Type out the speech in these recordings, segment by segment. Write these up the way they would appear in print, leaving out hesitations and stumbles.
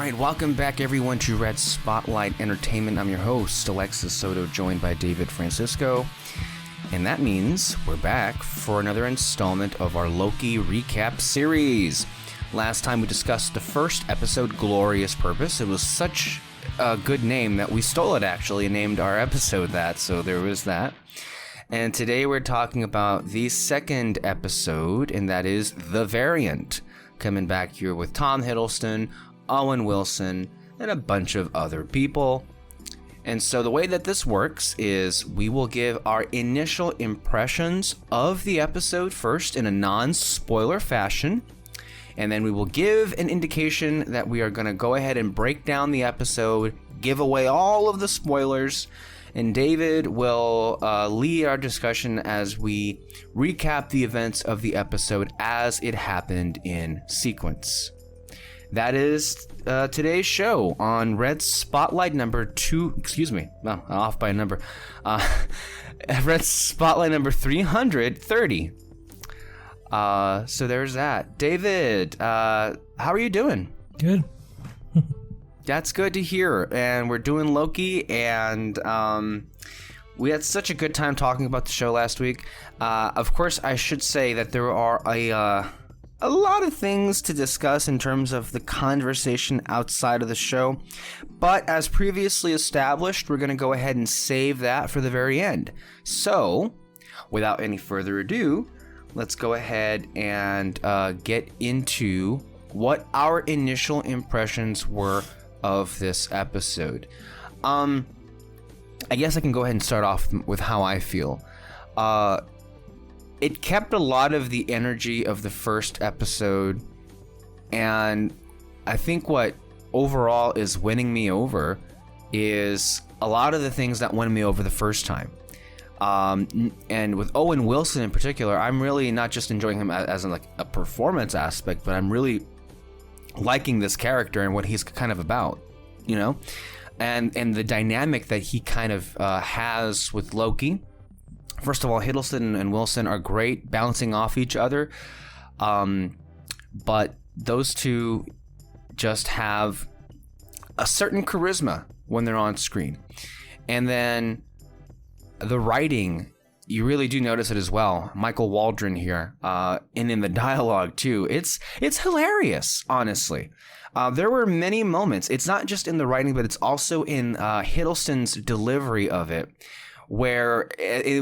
right, welcome back everyone to Red Spotlight Entertainment. I'm your host, Alexis Soto, joined by David Francisco. And that means we're back for another installment of our Loki recap series. Last time we discussed the first episode, Glorious Purpose. It was such a good name that we stole it actually and named our episode that, so there was that. And today we're talking about the second episode, and that is The Variant. Coming back here with Tom Hiddleston, Owen Wilson, and a bunch of other people. And so the way that this works is we will give our initial impressions of the episode first in a non-spoiler fashion. And then we will give an indication that we are going to go ahead and break down the episode, give away all of the spoilers, and David will lead our discussion as we recap the events of the episode as it happened in sequence. That is today's show on Red Spotlight number 2, off by a number. Red Spotlight number 330. So there's that. David, how are you doing? Good. That's good to hear. And we're doing Loki, and we had such a good time talking about the show last week. Of course, I should say that there are a lot of things to discuss in terms of the conversation outside of the show. But as previously established, we're going to go ahead and save that for the very end. So, without any further ado, let's go ahead and get into what our initial impressions were of this episode. I guess I can go ahead and start off with how I feel. It kept a lot of the energy of the first episode, and I think what overall is winning me over is a lot of the things that won me over the first time. And with Owen Wilson in particular, I'm really not just enjoying him as in like a performance aspect, but I'm really liking this character and what he's kind of about, you know, and the dynamic that he kind of has with Loki. First of all, Hiddleston and Wilson are great, bouncing off each other, but those two just have a certain charisma when they're on screen. And then the writing, you really do notice it as well. Michael Waldron here, and in the dialogue too. It's hilarious, honestly. There were many moments. It's not just in the writing, but it's also in Hiddleston's delivery of it, where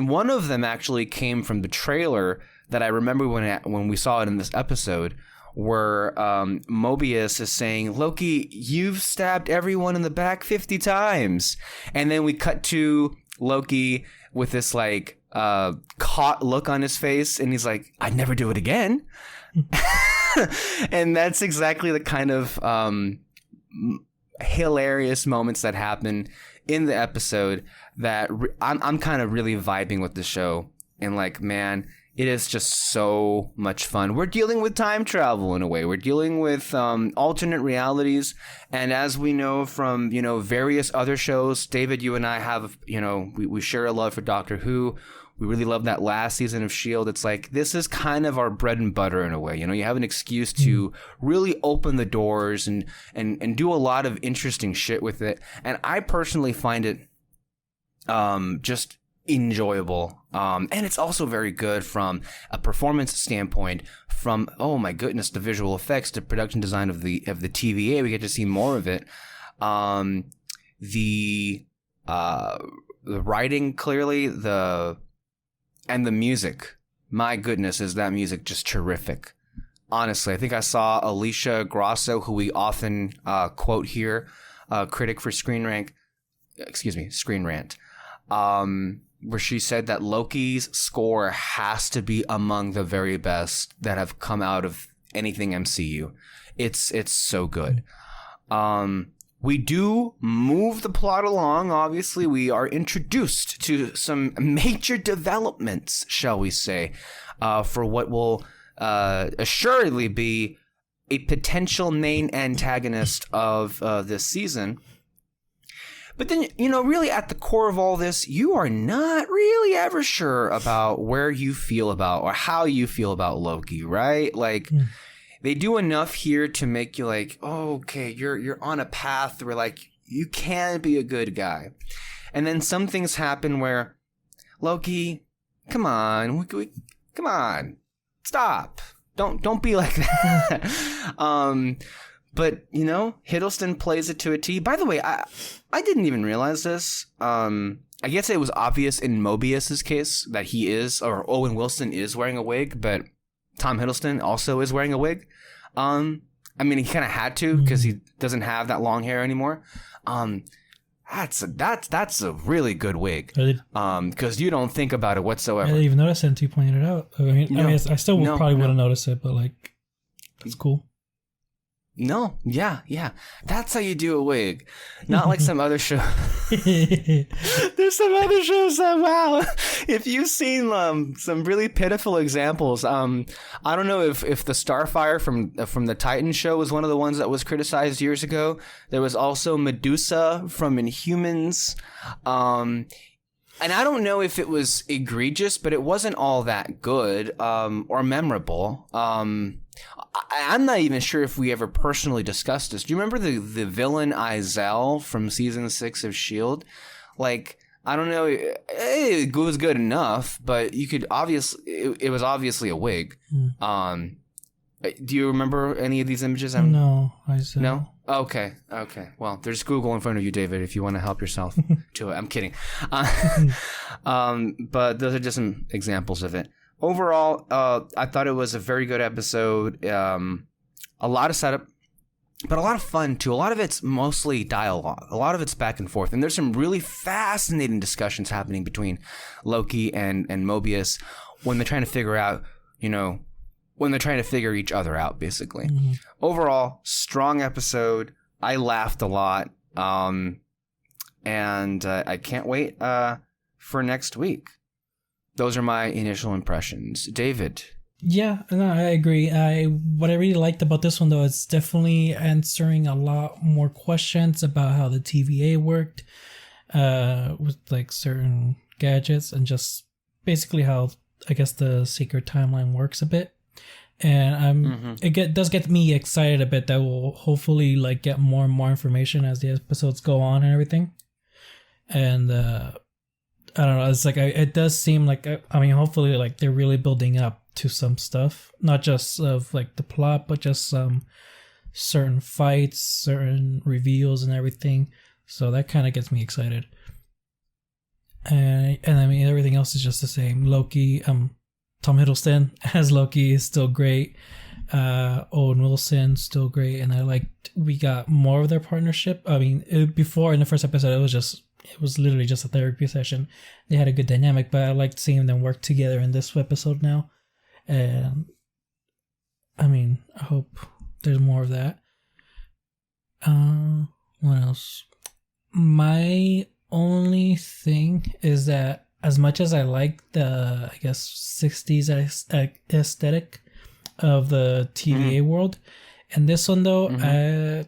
one of them actually came from the trailer that I remember when we saw it in this episode, where Mobius is saying, "Loki, you've stabbed everyone in the back 50 times." And then we cut to Loki with this like caught look on his face, and he's like, "I'd never do it again." And that's exactly the kind of hilarious moments that happen in the episode that I'm kind of really vibing with the show. And like, man, it is just so much fun. We're dealing with time travel in a way. We're dealing with alternate realities. And as we know from, various other shows, David, you and I have, we share a love for Doctor Who. We really love that last season of S.H.I.E.L.D. It's like, this is kind of our bread and butter in a way. You have an excuse to really open the doors and do a lot of interesting shit with it. And I personally find it just enjoyable. And it's also very good from a performance standpoint, from, oh my goodness, the visual effects, the production design of the TVA. We get to see more of it. The writing, clearly, and the music. My goodness, is that music just terrific. Honestly, I think I saw Alicia Grasso, who we often quote here, critic for Screen Rant, where she said that Loki's score has to be among the very best that have come out of anything MCU. It's so good. We do move the plot along. Obviously, we are introduced to some major developments, shall we say, for what will assuredly be a potential main antagonist of this season. But then, really at the core of all this, you are not really ever sure about where you feel about or how you feel about Loki, right? Like, they do enough here to make you like, oh, okay, you're on a path where like you can be a good guy. And then some things happen where, Loki, come on, come on, stop. Don't be like that. But, you know, Hiddleston plays it to a T. By the way, I didn't even realize this. I guess it was obvious in Mobius's case that he is, or Owen Wilson is wearing a wig, but Tom Hiddleston also is wearing a wig. I mean, he kind of had to because he doesn't have that long hair anymore. That's a really good wig. Because you don't think about it whatsoever. I didn't even notice it until you pointed it out. I still probably wouldn't notice it, but like, it's cool. No, yeah. That's how you do a wig. Not like some other show. There's some other shows that, wow. If you've seen some really pitiful examples, I don't know if the Starfire from the Titan show was one of the ones that was criticized years ago. There was also Medusa from Inhumans. And I don't know if it was egregious, but it wasn't all that good or memorable. I'm not even sure if we ever personally discussed this. Do you remember the villain Izel from season 6 of S.H.I.E.L.D.? Like, I don't know, it was good enough, but you could obviously, it was obviously a wig. Do you remember any of these images? No, Izel. No? Okay. Well, there's Google in front of you, David, if you want to help yourself to it. I'm kidding. But those are just some examples of it. Overall, I thought it was a very good episode. A lot of setup, but a lot of fun, too. A lot of it's mostly dialogue. A lot of it's back and forth. And there's some really fascinating discussions happening between Loki and Mobius when they're trying to figure out, when they're trying to figure each other out, basically. Mm-hmm. Overall, strong episode. I laughed a lot. And I can't wait for next week. Those are my initial impressions. David? Yeah, no, I agree. What I really liked about this one, though, it's definitely answering a lot more questions about how the TVA worked with like certain gadgets and just basically how, I guess, the secret timeline works a bit. And it does get me excited a bit that we'll hopefully like get more and more information as the episodes go on and everything. And I don't know. It's like it does seem like hopefully like they're really building up to some stuff, not just of like the plot, but just some certain fights, certain reveals, and everything. So that kind of gets me excited. And I mean everything else is just the same. Loki, Tom Hiddleston as Loki is still great. Owen Wilson still great, and I liked we got more of their partnership. I mean, before in the first episode, it was literally just a therapy session. They had a good dynamic, but I liked seeing them work together in this episode now. And I mean, I hope there's more of that. What else? My only thing is that as much as I like the, I guess, 60s aesthetic of the TVA world, in this one though, I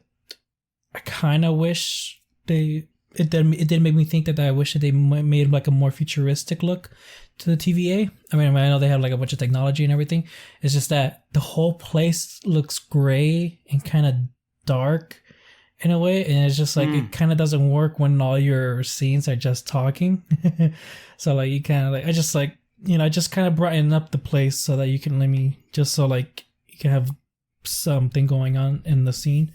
kind of wish it did make me think that I wish that they made like a more futuristic look to the TVA. I mean, I know they have like a bunch of technology and everything. It's just that the whole place looks gray and kind of dark in a way, and it's just like it kind of doesn't work when all your scenes are just talking. So like you kind of like I just kind of brighten up the place so that you can you can have something going on in the scene.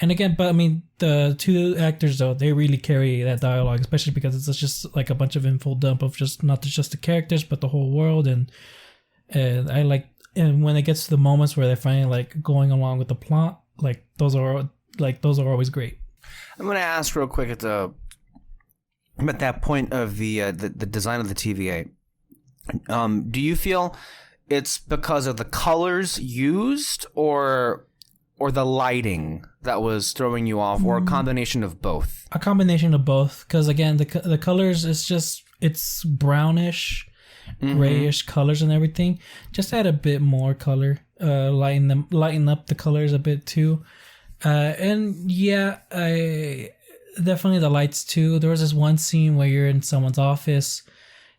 And again, but I mean, the two actors though, they really carry that dialogue, especially because it's just like a bunch of info dump of just not just the characters, but the whole world. And I like, and when it gets to the moments where they're finally like going along with the plot, like those are always great. I'm gonna ask real quick at that point of the design of the TVA. Do you feel it's because of the colors used or the lighting that was throwing you off, or a combination of both? A combination of both, because again, the colors it's brownish, grayish colors and everything. Just add a bit more color, lighten up the colors a bit too. And yeah, I definitely the lights too. There was this one scene where you're in someone's office,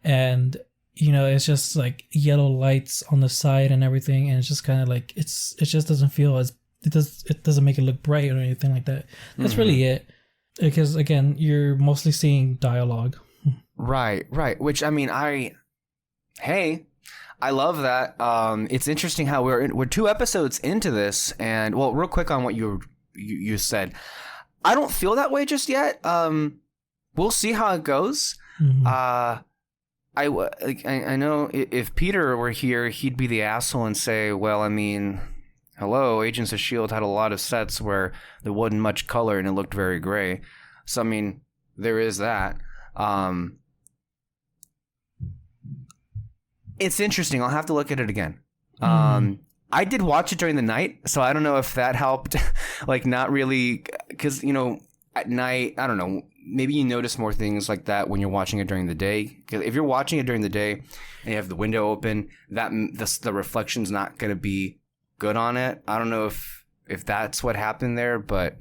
and it's just like yellow lights on the side and everything, and it's just kind of like it just doesn't feel as it doesn't make it look bright or anything like that. That's really it, because again, you're mostly seeing dialogue. Right. Which, I mean, I love that. It's interesting how we're 2 episodes into this, and well, real quick on what you said, I don't feel that way just yet. We'll see how it goes. I know if Peter were here, he'd be the asshole and say, well, I mean, hello, Agents of S.H.I.E.L.D. had a lot of sets where there wasn't much color and it looked very gray. So, I mean, there is that. It's interesting. I'll have to look at it again. I did watch it during the night, so I don't know if that helped. Like, not really, because, at night, I don't know, maybe you notice more things like that when you're watching it during the day. Because if you're watching it during the day and you have the window open, the reflection's not going to be good on it. I don't know if that's what happened there, but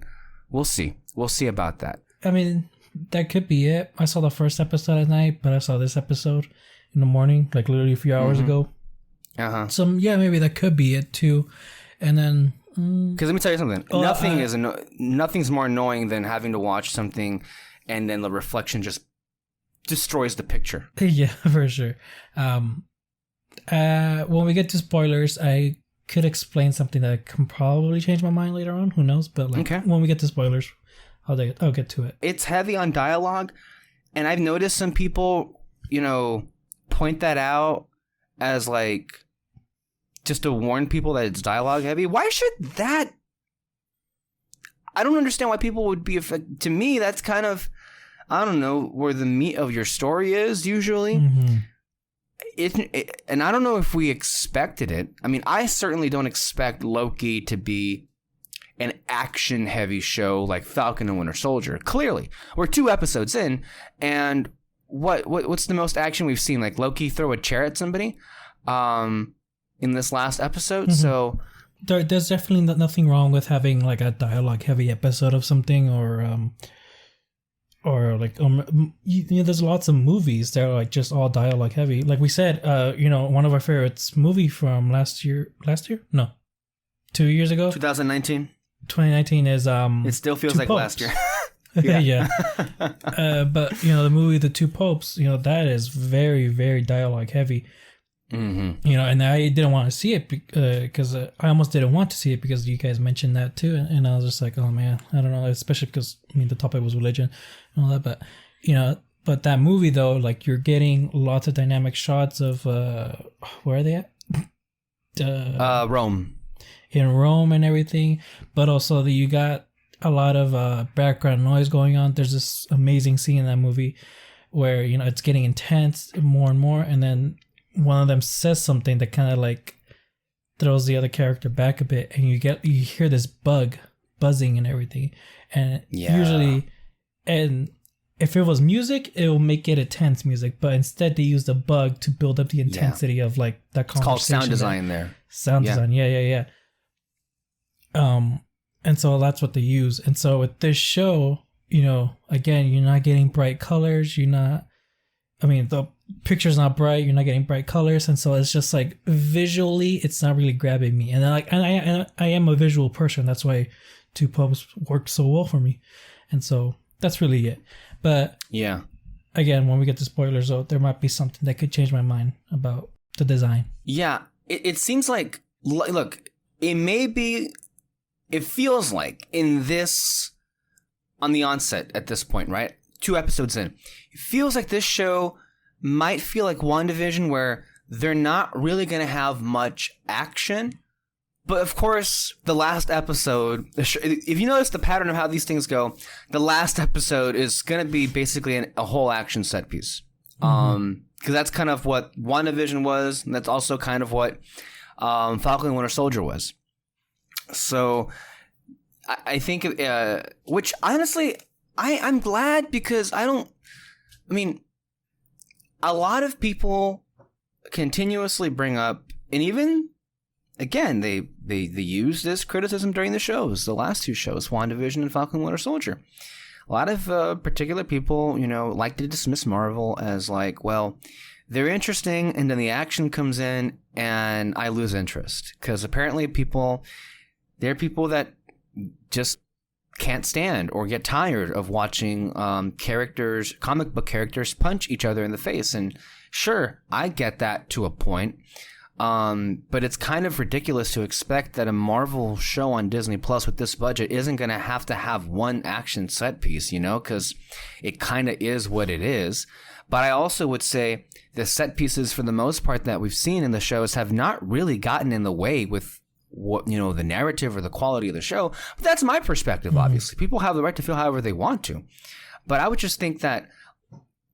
we'll see. We'll see about that. I mean, that could be it. I saw the first episode at night, but I saw this episode in the morning, like literally a few hours ago. So yeah, maybe that could be it too. And then, because let me tell you something. Nothing's more annoying than having to watch something and then the reflection just destroys the picture. Yeah, for sure. When we get to spoilers, I could explain something that can probably change my mind later on. Who knows? But when we get to spoilers, I'll get to it. It's heavy on dialogue, and I've noticed some people, point that out as like just to warn people that it's dialogue heavy. Why should that? I don't understand why people would be affected. To me, that's kind of, I don't know, where the meat of your story is usually. And I don't know if we expected it. I mean, I certainly don't expect Loki to be an action-heavy show like Falcon and Winter Soldier. Clearly, we're 2 episodes in, and what's the most action we've seen? Like Loki throw a chair at somebody in this last episode. So there's definitely nothing wrong with having like a dialogue-heavy episode of something, or like there's lots of movies that are like just all dialogue heavy. Like we said, one of our favorites movie from last year, no, 2 years ago, 2019 is it still feels like Popes. Last year. Yeah. But the movie The Two Popes, that is very, very dialogue heavy. And I didn't want to see it because I almost didn't want to see it because you guys mentioned that too, and I was just like, oh man, I don't know, especially because the topic was religion and all that. But but that movie though, like you're getting lots of dynamic shots of where are they at? Rome. In Rome and everything, but also you got a lot of background noise going on. There's this amazing scene in that movie where it's getting intense more and more, and then one of them says something that kind of like throws the other character back a bit, and you hear this bug buzzing and everything, and usually, and if it was music, it will make it a tense music, but instead they use the bug to build up the intensity of like that conversation. It's called sound design there. Sound design, yeah. And so that's what they use. And so with this show, again, you're not getting bright colors. The picture's not bright. You're not getting bright colors. And so it's just like visually, it's not really grabbing me. And I am a visual person. That's why Two Popes worked so well for me. And so that's really it. But yeah, again, when we get to spoilers, though, there might be something that could change my mind about the design. Yeah, it seems like, look, it feels like in this, on the onset at this point, right? 2 episodes in, it feels like this show might feel like WandaVision, where they're not really going to have much action. But of course, the last episode, if you notice the pattern of how these things go, the last episode is going to be basically a whole action set piece. Because that's kind of what WandaVision was, and that's also kind of what Falcon and Winter Soldier was. So I think, which honestly, I'm glad, because a lot of people continuously bring up, and even, again, they use this criticism during the shows, the last 2 shows, WandaVision and Falcon and Winter Soldier. A lot of particular people, like to dismiss Marvel as like, well, they're interesting, and then the action comes in, and I lose interest because apparently there are people that just can't stand or get tired of watching comic book characters punch each other in the face. And sure, I get that to a point. But it's kind of ridiculous to expect that a Marvel show on Disney Plus with this budget isn't going to have one action set piece, because it kind of is what it is. But I also would say the set pieces, for the most part, that we've seen in the shows have not really gotten in the way with what, the narrative or the quality of the show. But that's my perspective, obviously. People have the right to feel however they want to. But I would just think that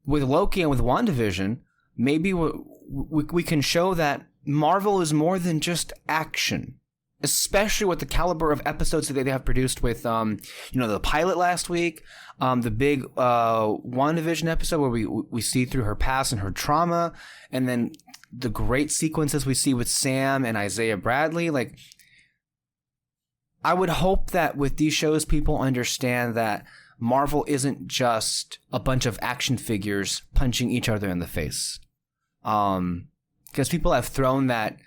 with Loki and with WandaVision, maybe we can show that Marvel is more than just action, especially with the caliber of episodes that they have produced with, the pilot last week, the big WandaVision episode where we see through her past and her trauma, and then the great sequences we see with Sam and Isaiah Bradley. Like, I would hope that with these shows, people understand that Marvel isn't just a bunch of action figures punching each other in the face. Because people have thrown that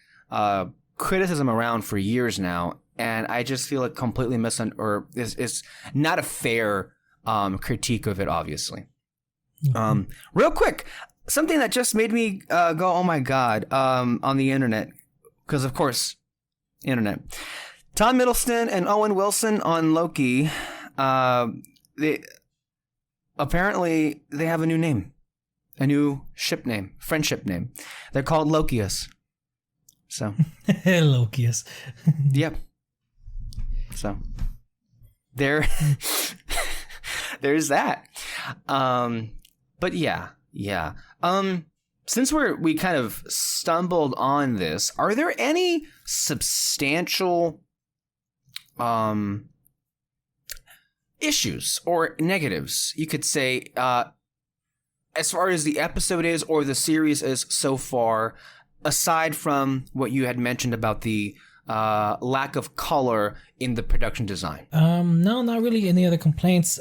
criticism around for years now, and I just feel it completely is not a fair critique of it, obviously. Mm-hmm. Real quick, something that just made me go, oh my God, on the internet, because of course, internet. Tom Hiddleston and Owen Wilson on Loki, they have a new name. A new friendship name. They're called Lokius. So. Lokius. Yep. So. There's that. But yeah. Since we kind of stumbled on this, are there any substantial issues or negatives, you could say, as far as the episode is or the series is so far, aside from what you had mentioned about the lack of color in the production design? No, not really any other complaints.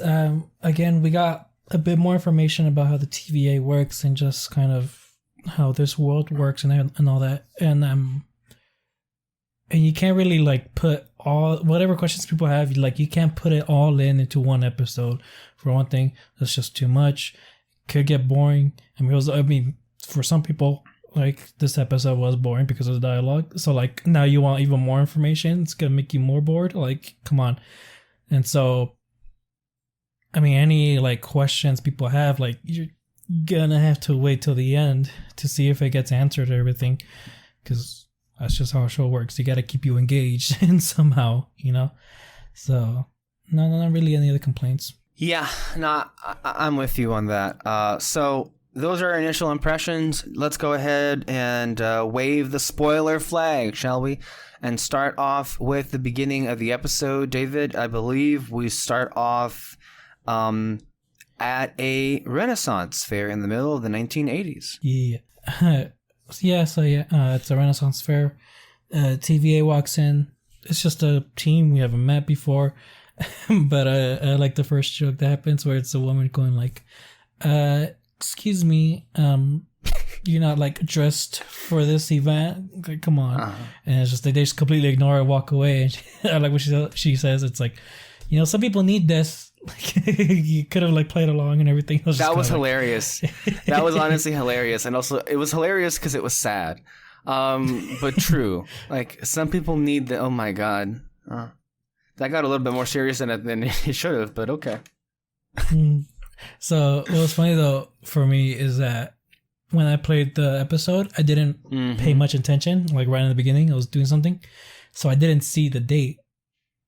Again, we got a bit more information about how the TVA works and just kind of how this world works and all that. And you can't really put all whatever questions people have, you can't put it all into one episode. For one thing, that's just too much. Could get boring. I mean, for some people, this episode was boring because of the dialogue. So now you want even more information. It's gonna make you more bored. Come on. And so, I mean, any questions people have, you're gonna have to wait till the end to see if it gets answered or everything, because that's just how a show works. You gotta keep you engaged and somehow, So, no, not really any other complaints. Yeah, no, I'm with you on that. So those are our initial impressions. Let's go ahead and wave the spoiler flag, shall we? And start off with the beginning of the episode. David, I believe we start off at a Renaissance fair in the middle of the 1980s. Yeah. It's a Renaissance fair. TVA walks in. It's just a team we haven't met before. But I like the first joke that happens where it's a woman going excuse me, you're not dressed for this event? Come on. Uh-huh. And it's just they just completely ignore it, walk away. And I like what she says. It's some people need this. You could have played along and everything. That was hilarious. That was honestly hilarious. And also it was hilarious because it was sad. But true. Some people need the, oh my God. That got a little bit more serious than it should have, but okay. So what was funny though for me is that when I played the episode, I didn't pay much attention. Right in the beginning, I was doing something, so I didn't see the date.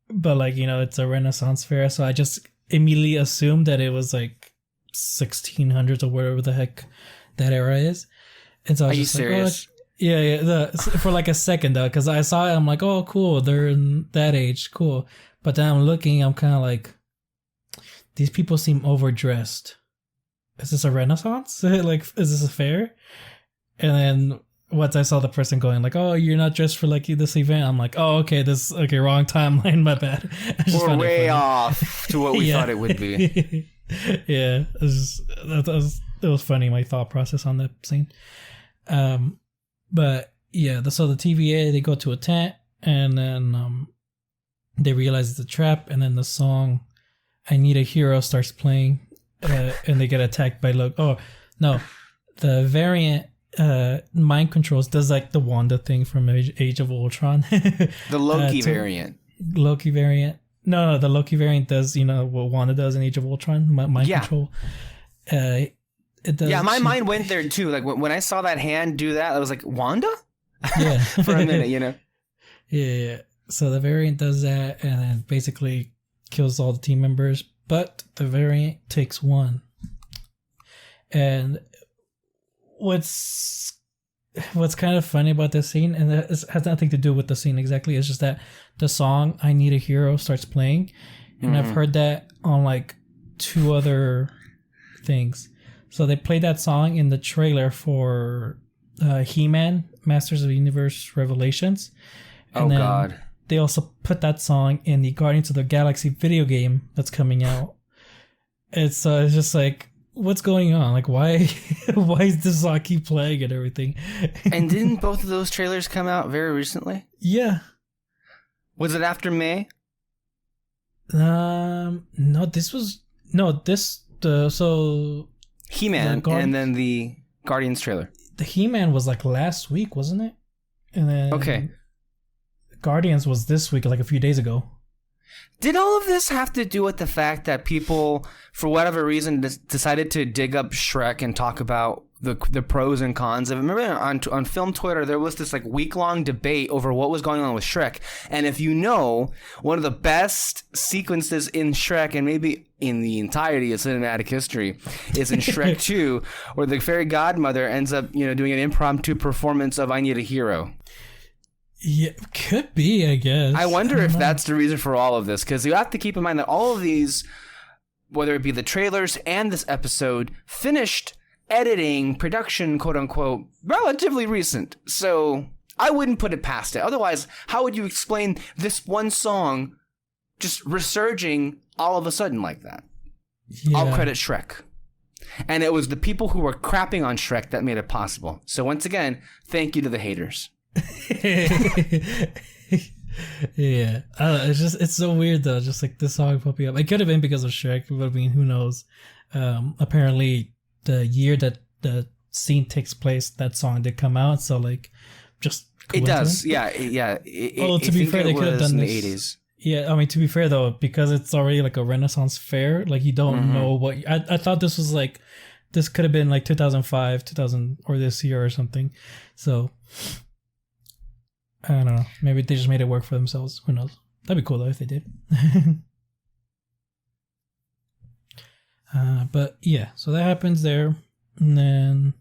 But it's a Renaissance fair, so I just immediately assumed that it was 1600s or whatever the heck that era is. And so I was Are you serious? Yeah. For a second though, because I saw it, I'm like, oh, cool, they're in that age, cool. But then I'm looking, I'm kind of these people seem overdressed. Is this a Renaissance? Is this a fair? And then once I saw the person going oh, you're not dressed for this event, I'm like, oh, okay, wrong timeline, my bad. We're way off to what we thought it would be. Yeah, that was it was funny, my thought process on that scene. But yeah, so the TVA, they go to a tent, and then they realize it's a trap, and then the song "I Need a Hero" starts playing, and they get attacked by Loki. Oh no, the variant mind controls does like the Wanda thing from Age of Ultron. The Loki variant. Loki variant. No, the Loki variant does, what Wanda does in Age of Ultron, mind control. It does. Yeah, my mind went there too. Like when I saw that hand do that, I was like, Wanda? Yeah. For a minute, Yeah. So the variant does that and then basically kills all the team members, but the variant takes one. And what's kind of funny about this scene, and it has nothing to do with the scene exactly, it's just that the song "I Need a Hero" starts playing, and I've heard that on like 2 other things. So they played that song in the trailer for He-Man Masters of the Universe Revelations, and God, they also put that song in the Guardians of the Galaxy video game that's coming out. It's just like, what's going on? Like, why is this song keep playing and everything? And didn't both of those trailers come out very recently? Yeah. Was it after May? No, so He-Man and then the Guardians trailer. The He-Man was like last week, wasn't it? And then Guardians was this week, like a few days ago. Did all of this have to do with the fact that people, for whatever reason, decided to dig up Shrek and talk about the pros and cons of it? Remember on film Twitter, there was this like week-long debate over what was going on with Shrek. And if you know, one of the best sequences in Shrek, and maybe in the entirety of cinematic history, is in Shrek 2, where the fairy godmother ends up, doing an impromptu performance of "I Need a Hero." Yeah, could be, I guess. I wonder if that's the reason for all of this, because you have to keep in mind that all of these, whether it be the trailers and this episode, finished editing, production, quote unquote, relatively recent. So I wouldn't put it past it. Otherwise, how would you explain this one song just resurging all of a sudden like that? Yeah. I'll credit Shrek. And it was the people who were crapping on Shrek that made it possible. So once again, thank you to the haters. Yeah, it's so weird though, just like this song popping up. It could have been because of Shrek, but I mean, who knows? Apparently the year that the scene takes place, that song did come out, so like, just it does. Yeah. To be fair, they could have done this in the 80s. Yeah, I mean, to be fair though, because it's already like a Renaissance fair, like you don't know what I thought this was like. This could have been like 2005, 2000, or this year or something. So I don't know. Maybe they just made it work for themselves. Who knows? That'd be cool though if they did. But yeah, so that happens there, and then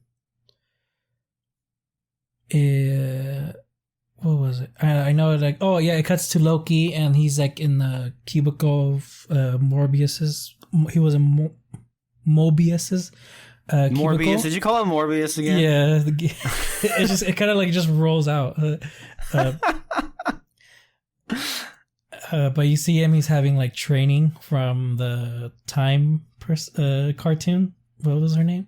what was it? I know, like, oh yeah, it cuts to Loki, and he's like in the cubicle of Morbius's. He was in Mobius's. Morbius? Did you call him Morbius again? Yeah, it kind of like just rolls out. But you see him; he's having like training from the Time cartoon. What was her name?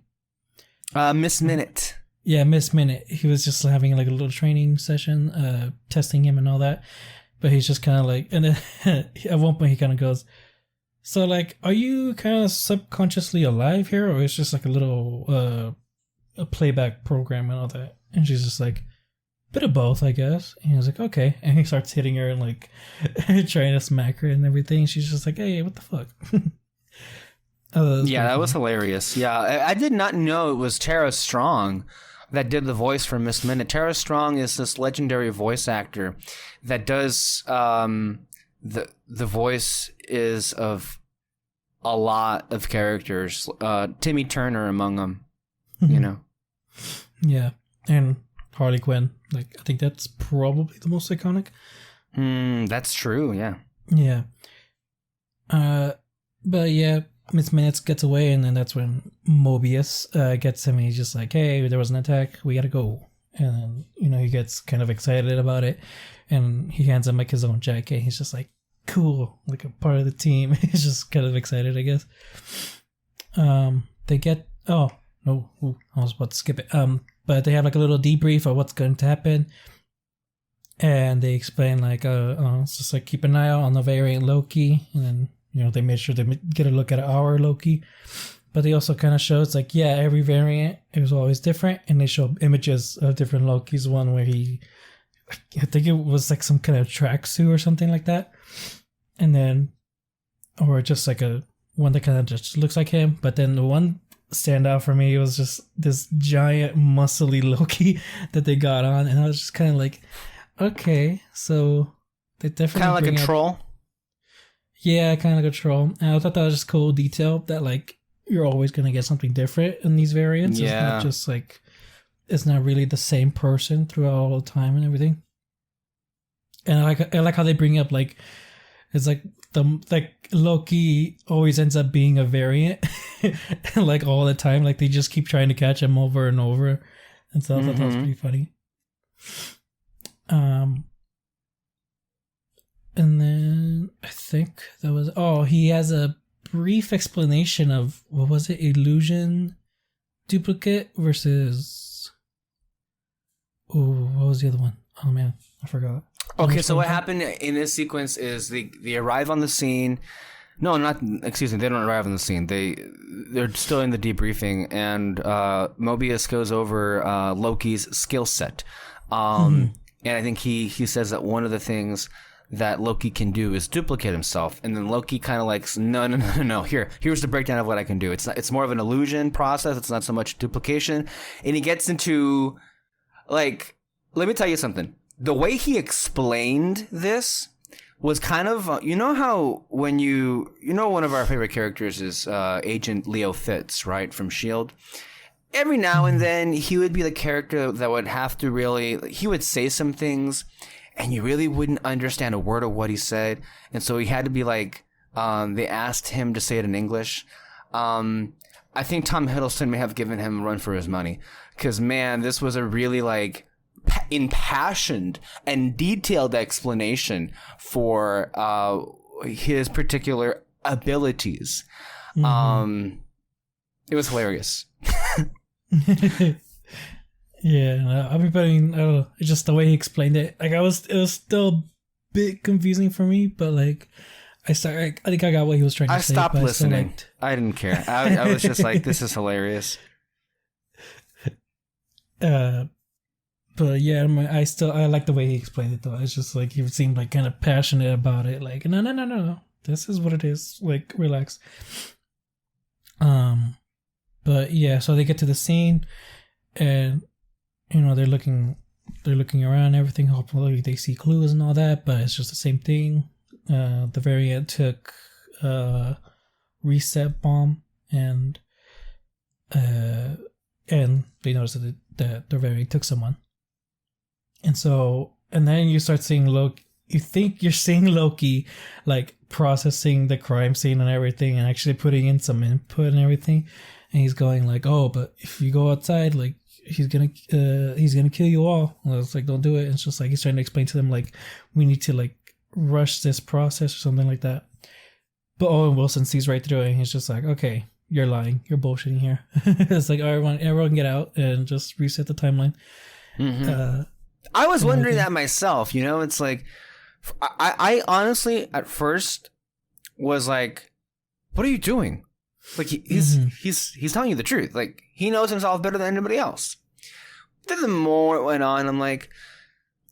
Miss Minute. Yeah, Miss Minute. He was just having like a little training session, testing him and all that. But he's just kind of like, and then at one point he kind of goes, "So like, are you kind of subconsciously alive here, or it's just like a little a playback program and all that?" And she's just like, "Bit of both, I guess." And he's like, "Okay." And he starts hitting her and like trying to smack her and everything. She's just like, "Hey, what the fuck?" That was hilarious. Yeah, I did not know it was Tara Strong that did the voice for Miss Minute. Tara Strong is this legendary voice actor that does the voice is of a lot of characters. Timmy Turner among them, Yeah, and Harley Quinn. Like, I think that's probably the most iconic. That's true. Yeah. Yeah. But yeah, Miss Minutes gets away, and then that's when Mobius gets him, and he's just like, "Hey, there was an attack. We gotta go." And then, he gets kind of excited about it, and he hands him like his own jacket. He's just like, "Cool," like a part of the team. He's just kind of excited, I guess. no, ooh, I was about to skip it. But they have like a little debrief of what's going to happen, and they explain like, it's just like keep an eye out on the variant Loki, and then they made sure they get a look at our Loki. But they also kind of show it's like, yeah, every variant it was always different, and they show images of different Lokis. One where I think it was like some kind of tracksuit or something like that, and then, or just like a one that kind of just looks like him. But then the one standout for me was just this giant muscly Loki that they got on, and I was just kind of like, okay, so they definitely kind of like a troll. Yeah, kind of like a troll. And I thought that was just cool detail that like you're always gonna get something different in these variants. Yeah. It's not just like it's not really the same person throughout all the time and everything. And I like how they bring up like it's like Loki always ends up being a variant like all the time. Like they just keep trying to catch him over and over. And so I thought that was pretty funny. And then I think that was he has a brief explanation of what was it, illusion duplicate versus what was the other one? Oh man, I forgot. Okay, so what happened in this sequence is they arrive on the scene. No, excuse me, they don't arrive on the scene. They're still in the debriefing, and Mobius goes over Loki's skill set. And I think he says that one of the things that Loki can do is duplicate himself, and then Loki kind of like, no. Here's the breakdown of what I can do. It's more of an illusion process. It's not so much duplication, and he gets into like, let me tell you something. The way he explained this was kind of, how when one of our favorite characters is Agent Leo Fitz, right, from S.H.I.E.L.D. Every now and then he would be the character that would have to he would say some things and you really wouldn't understand a word of what he said. And so he had to be like, they asked him to say it in English. I think Tom Hiddleston may have given him a run for his money. Because, man, this was a really, like, impassioned and detailed explanation for his particular abilities. It was hilarious. Yeah, I don't know. It's just the way he explained it. Like, it was still a bit confusing for me, but like, I think I got what he was trying to say. I stopped listening. I didn't care. I was just like, this is hilarious. But yeah, I like the way he explained it though. It's just like he seemed like kind of passionate about it. Like, no. This is what it is. Like, relax. But yeah, so they get to the scene, and they're looking around and everything. Hopefully they see clues and all that, but it's just the same thing. The variant took reset bomb, and they notice that the variant took someone. And then you start seeing Loki. You think you're seeing Loki like processing the crime scene and everything, and actually putting in some input and everything. And he's going like, "Oh, but if you go outside, like he's gonna kill you all." And it's like, "Don't do it." And it's just like he's trying to explain to them like, we need to like rush this process or something like that. But Owen Wilson sees right through it, and he's just like, "Okay, you're lying. You're bullshitting here." It's like, everyone get out and just reset the timeline. I was wondering that myself. It's like, I honestly at first was like, "What are you doing?" Like he's telling you the truth. Like he knows himself better than anybody else. Then the more it went on, I'm like,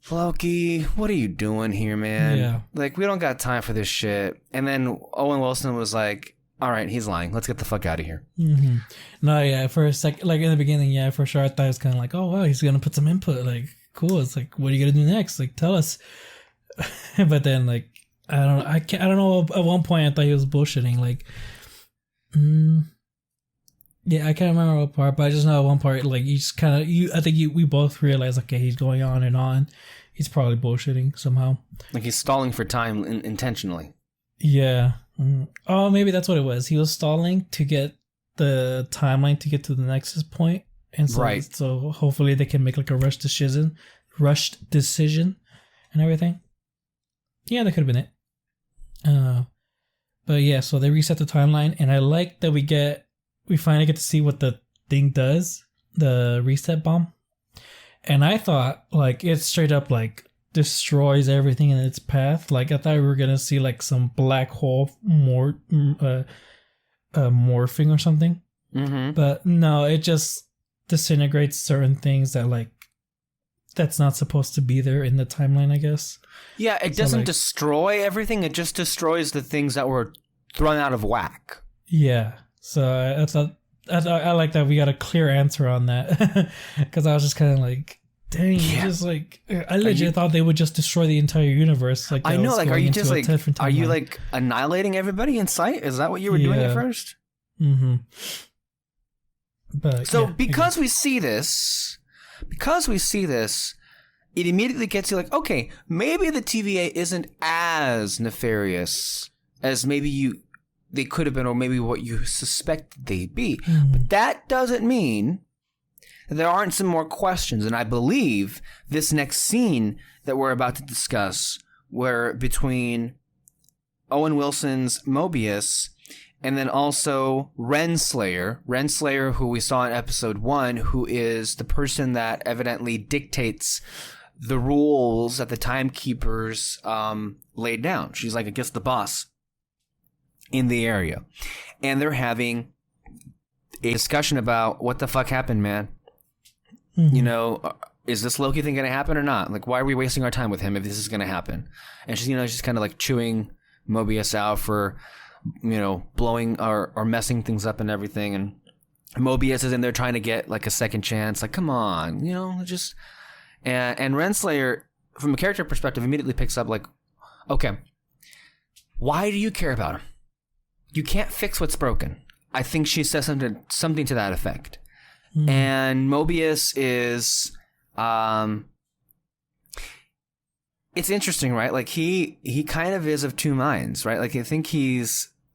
Loki, what are you doing here, man? Yeah. Like we don't got time for this shit. And then Owen Wilson was like, all right, he's lying. Let's get the fuck out of here. No, yeah, for a second, like in the beginning, yeah, for sure, I thought it was kind of like, oh wow, he's gonna put some input. Like, cool. It's like, what are you gonna do next? Like, tell us. But then, like, I don't know. At one point, I thought he was bullshitting. Like, yeah, I can't remember what part, but I just know at one part, like, you just kind of, I think we both realized, okay, he's going on and on. He's probably bullshitting somehow. Like he's stalling for time intentionally. Yeah. Oh, maybe that's what it was. He was stalling to get the timeline to get to the Nexus point, and so right. So hopefully they can make like a rushed decision, and everything. Yeah, that could have been it. But yeah, so they reset the timeline, and I like that we finally get to see what the thing does, the reset bomb. And I thought like it straight up like destroys everything in its path. Like I thought we were gonna see like some black hole morphing or something. Mm-hmm. But no, it just disintegrates certain things that like that's not supposed to be there in the timeline, I guess. Yeah, it doesn't destroy everything. It just destroys the things that were thrown out of whack. Yeah. So I like that we got a clear answer on that, because I was just kind of like, dang, just like I legit thought they would just destroy the entire universe. Like I know, like, are you just like, are you like annihilating everybody in sight? Is that what you were doing at first? Mm-hmm. But so because we see this, it immediately gets you like, okay, maybe the TVA isn't as nefarious as maybe they could have been, or maybe what you suspect they'd be. Mm-hmm. But that doesn't mean that there aren't some more questions. And I believe this next scene that we're about to discuss, where between Owen Wilson's Mobius and then also Renslayer, who we saw in episode 1, who is the person that evidently dictates the rules that the timekeepers laid down. She's like, I guess, the boss in the area. And they're having a discussion about what the fuck happened, man. Mm-hmm. You know, is this Loki thing going to happen or not? Like, why are we wasting our time with him if this is going to happen? And she's, she's kind of like chewing Mobius out for, blowing or messing things up and everything. And Mobius is in there trying to get like a second chance. Like, come on, just... And Renslayer, from a character perspective, immediately picks up like, okay, why do you care about him? You can't fix what's broken. I think she says something to that effect. Mm. And Mobius is, it's interesting, right? Like he kind of is of two minds, right? Like I think he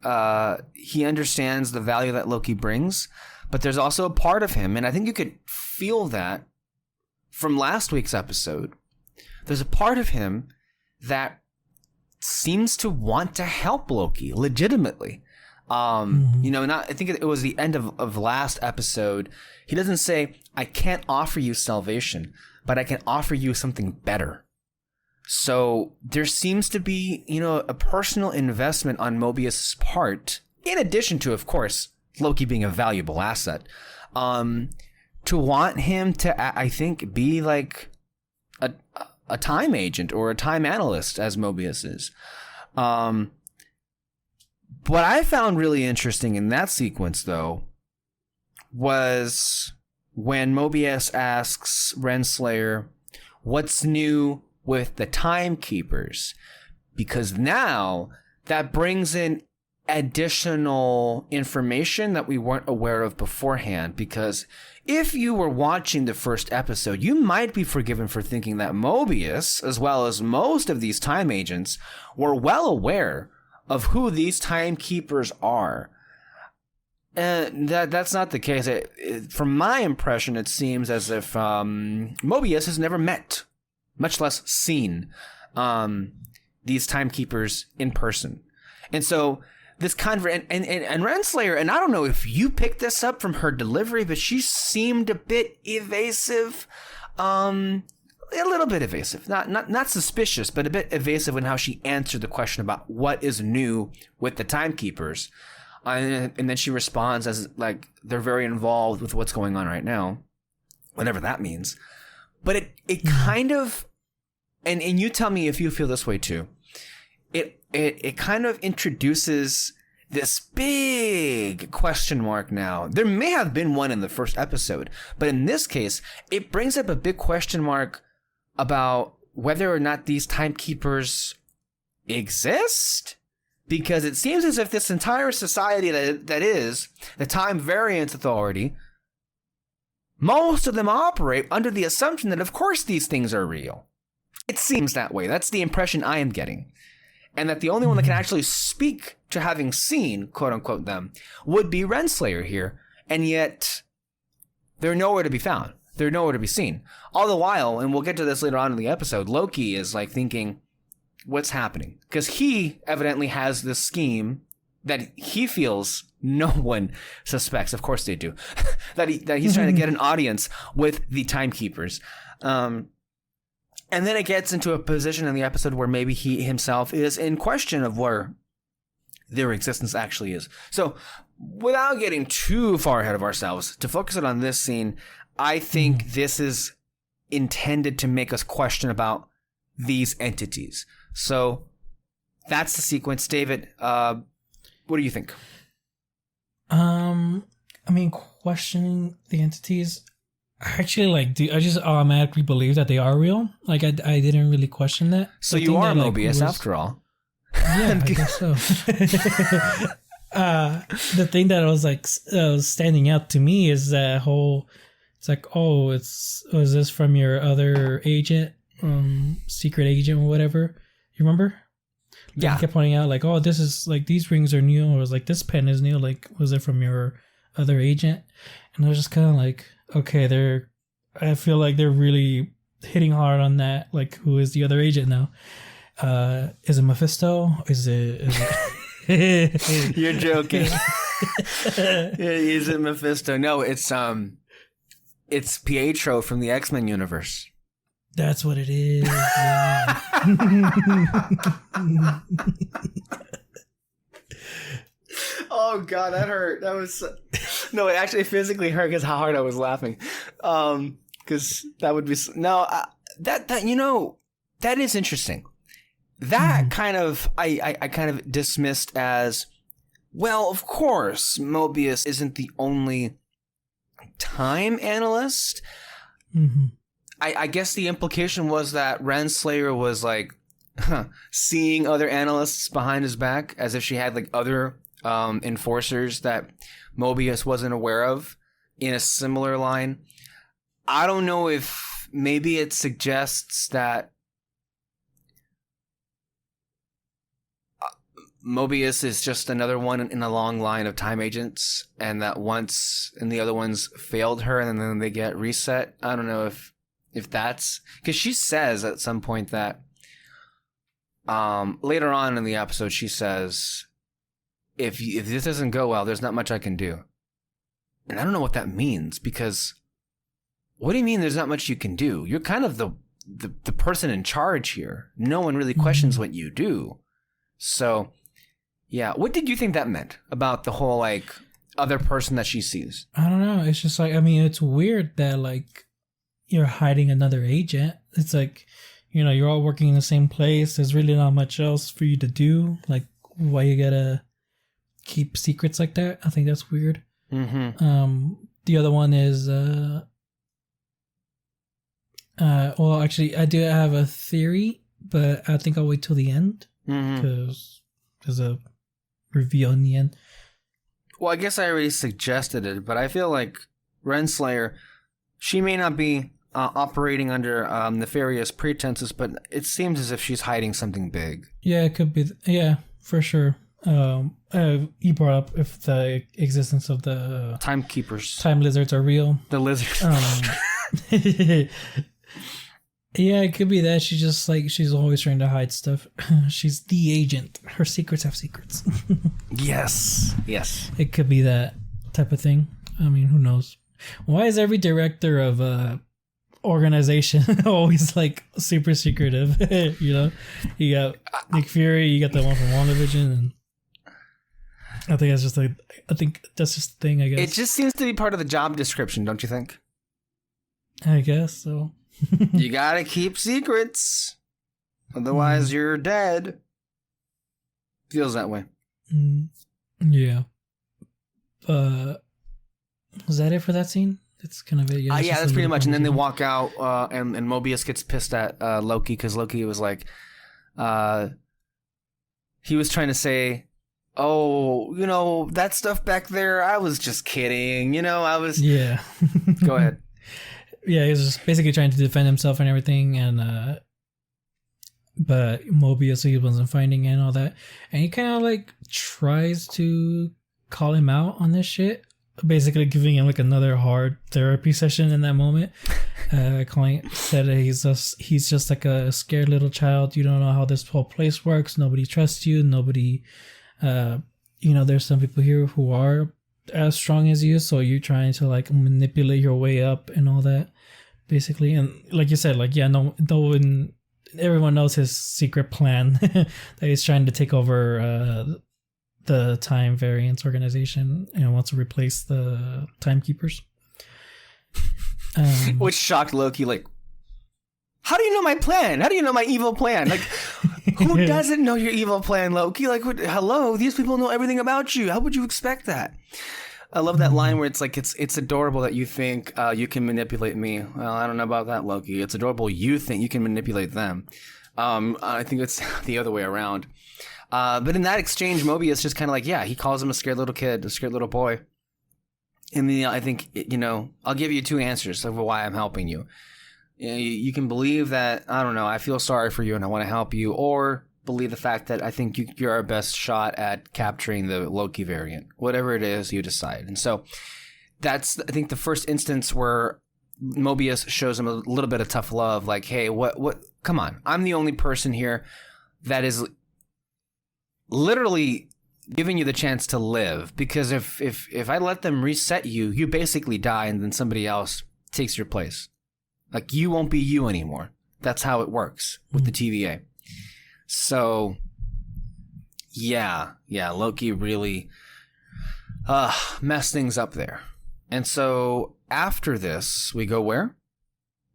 understands the value that Loki brings, but there's also a part of him, and I think you could feel that from last week's episode. There's a part of him that seems to want to help Loki legitimately. I think it was the end of last episode. He doesn't say, I can't offer you salvation, but I can offer you something better. So there seems to be, a personal investment on Mobius' part, in addition to, of course, Loki being a valuable asset. To want him to, I think, be like a time agent or a time analyst, as Mobius is. What I found really interesting in that sequence, though, was when Mobius asks Renslayer, what's new with the timekeepers? Because now that brings in additional information that we weren't aware of beforehand. Because if you were watching the first episode, you might be forgiven for thinking that Mobius, as well as most of these time agents, were well aware of who these timekeepers are. And that's not the case. From my impression, it seems as if Mobius has never met, much less seen, these timekeepers in person. And so this and Renslayer, and I don't know if you picked this up from her delivery, but she seemed a bit evasive, a little bit evasive, not suspicious, but a bit evasive in how she answered the question about what is new with the timekeepers, and then she responds as like they're very involved with what's going on right now, whatever that means. But it kind of, and you tell me if you feel this way too. It kind of introduces this big question mark now. There may have been one in the first episode, but in this case, it brings up a big question mark about whether or not these timekeepers exist. Because it seems as if this entire society that is the Time Variance Authority, most of them operate under the assumption that, of course, these things are real. It seems that way. That's the impression I am getting. And that the only one that can actually speak to having seen, quote-unquote, them, would be Renslayer here. And yet, they're nowhere to be found. They're nowhere to be seen. All the while, and we'll get to this later on in the episode, Loki is like thinking, what's happening? Because he evidently has this scheme that he feels no one suspects. Of course they do. that he's trying to get an audience with the timekeepers. And then it gets into a position in the episode where maybe he himself is in question of where their existence actually is. So without getting too far ahead of ourselves, to focus it on this scene, I think this is intended to make us question about these entities. So that's the sequence. David, what do you think? I mean, questioning the entities, I actually I just automatically believe that they are real. Like I didn't really question that. So you are Mobius after all. Yeah, I guess so. The thing that was standing out to me is that whole. It's like, oh, was this from your other agent, secret agent or whatever? You remember? Yeah. He kept pointing out like, oh, this is like these rings are new, or was like this pen is new. Like, was it from your other agent? And I was just kind of like, okay, I feel like they're really hitting hard on that. Like, who is the other agent now? Is it Mephisto? Is it You're joking. Is it Mephisto? No, it's Pietro from the X-Men universe. That's what it is. Yeah. Oh God, that hurt. That was no. It actually physically hurt because how hard I was laughing. Because that would be that that is interesting. That kind of I kind of dismissed as well. Of course, Mobius isn't the only time analyst. I guess the implication was that Renslayer was like seeing other analysts behind his back, as if she had like other enforcers that Mobius wasn't aware of in a similar line. I don't know if maybe it suggests that Mobius is just another one in a long line of time agents, and that once and the other ones failed her and then they get reset. I don't know if that's because she says at some point that later on in the episode she says if this doesn't go well, there's not much I can do. And I don't know what that means, because what do you mean there's not much you can do? You're kind of the person in charge here. No one really questions what you do. So yeah, what did you think that meant about the whole like other person that she sees? I don't know. It's just like, I mean, it's weird that like you're hiding another agent. It's like, you're all working in the same place. There's really not much else for you to do. Like, why you gotta keep secrets like that? I think that's weird. The other one is well, actually, I do have a theory, but I think I'll wait till the end because there's a reveal in the end. Well, I guess I already suggested it, but I feel like Renslayer, she may not be operating under nefarious pretenses, but it seems as if she's hiding something big. Yeah, it could be. Yeah, for sure. You brought up if the existence of the timekeepers, time lizards are real. The lizards. Yeah, it could be that she's always trying to hide stuff. She's the agent. Her secrets have secrets. Yes. It could be that type of thing. I mean, who knows? Why is every director of organization always like super secretive? You got Nick Fury, you got the one from WandaVision, and I think that's just the thing, I guess. It just seems to be part of the job description, don't you think? I guess so. You gotta keep secrets, otherwise you're dead. Feels that way. Yeah. Was that it for that scene? That's kind of it. Yeah, that's pretty much. And then they walk out, and Mobius gets pissed at Loki because Loki was like, he was trying to say, oh, that stuff back there, I was just kidding. I was. Yeah. Go ahead. Yeah, he was just basically trying to defend himself and everything, and but Mobius, he wasn't finding it and all that, and he kind of like tries to call him out on this shit, basically giving him like another hard therapy session in that moment. Said that he's just like a scared little child. You don't know how this whole place works. Nobody trusts you. Nobody there's some people here who are as strong as you, so you're trying to like manipulate your way up and all that, basically. And like you said, like, yeah, no one, everyone knows his secret plan that he's trying to take over the time variance organization and wants to replace the timekeepers. Which shocked Loki, like, how do you know my plan? How do you know my evil plan? Like, who doesn't know your evil plan, Loki? Like, hello, these people know everything about you. How would you expect that? I love that line where it's like, it's adorable that you think you can manipulate me. Well, I don't know about that, Loki. It's adorable you think you can manipulate them. I think it's the other way around. But in that exchange, Mobius just kind of like, yeah, he calls him a scared little kid, a scared little boy. And then I think, I'll give you two answers of why I'm helping you. You can believe that, I don't know, I feel sorry for you and I want to help you, or believe the fact that I think you're our best shot at capturing the Loki variant. Whatever it is, you decide. And so that's, I think, the first instance where Mobius shows him a little bit of tough love. Like, hey, what, come on. I'm the only person here that is literally giving you the chance to live. Because if I let them reset you, you basically die and then somebody else takes your place. Like, you won't be you anymore. That's how it works with the TVA. So, yeah, Loki really messed things up there. And so, after this, we go where?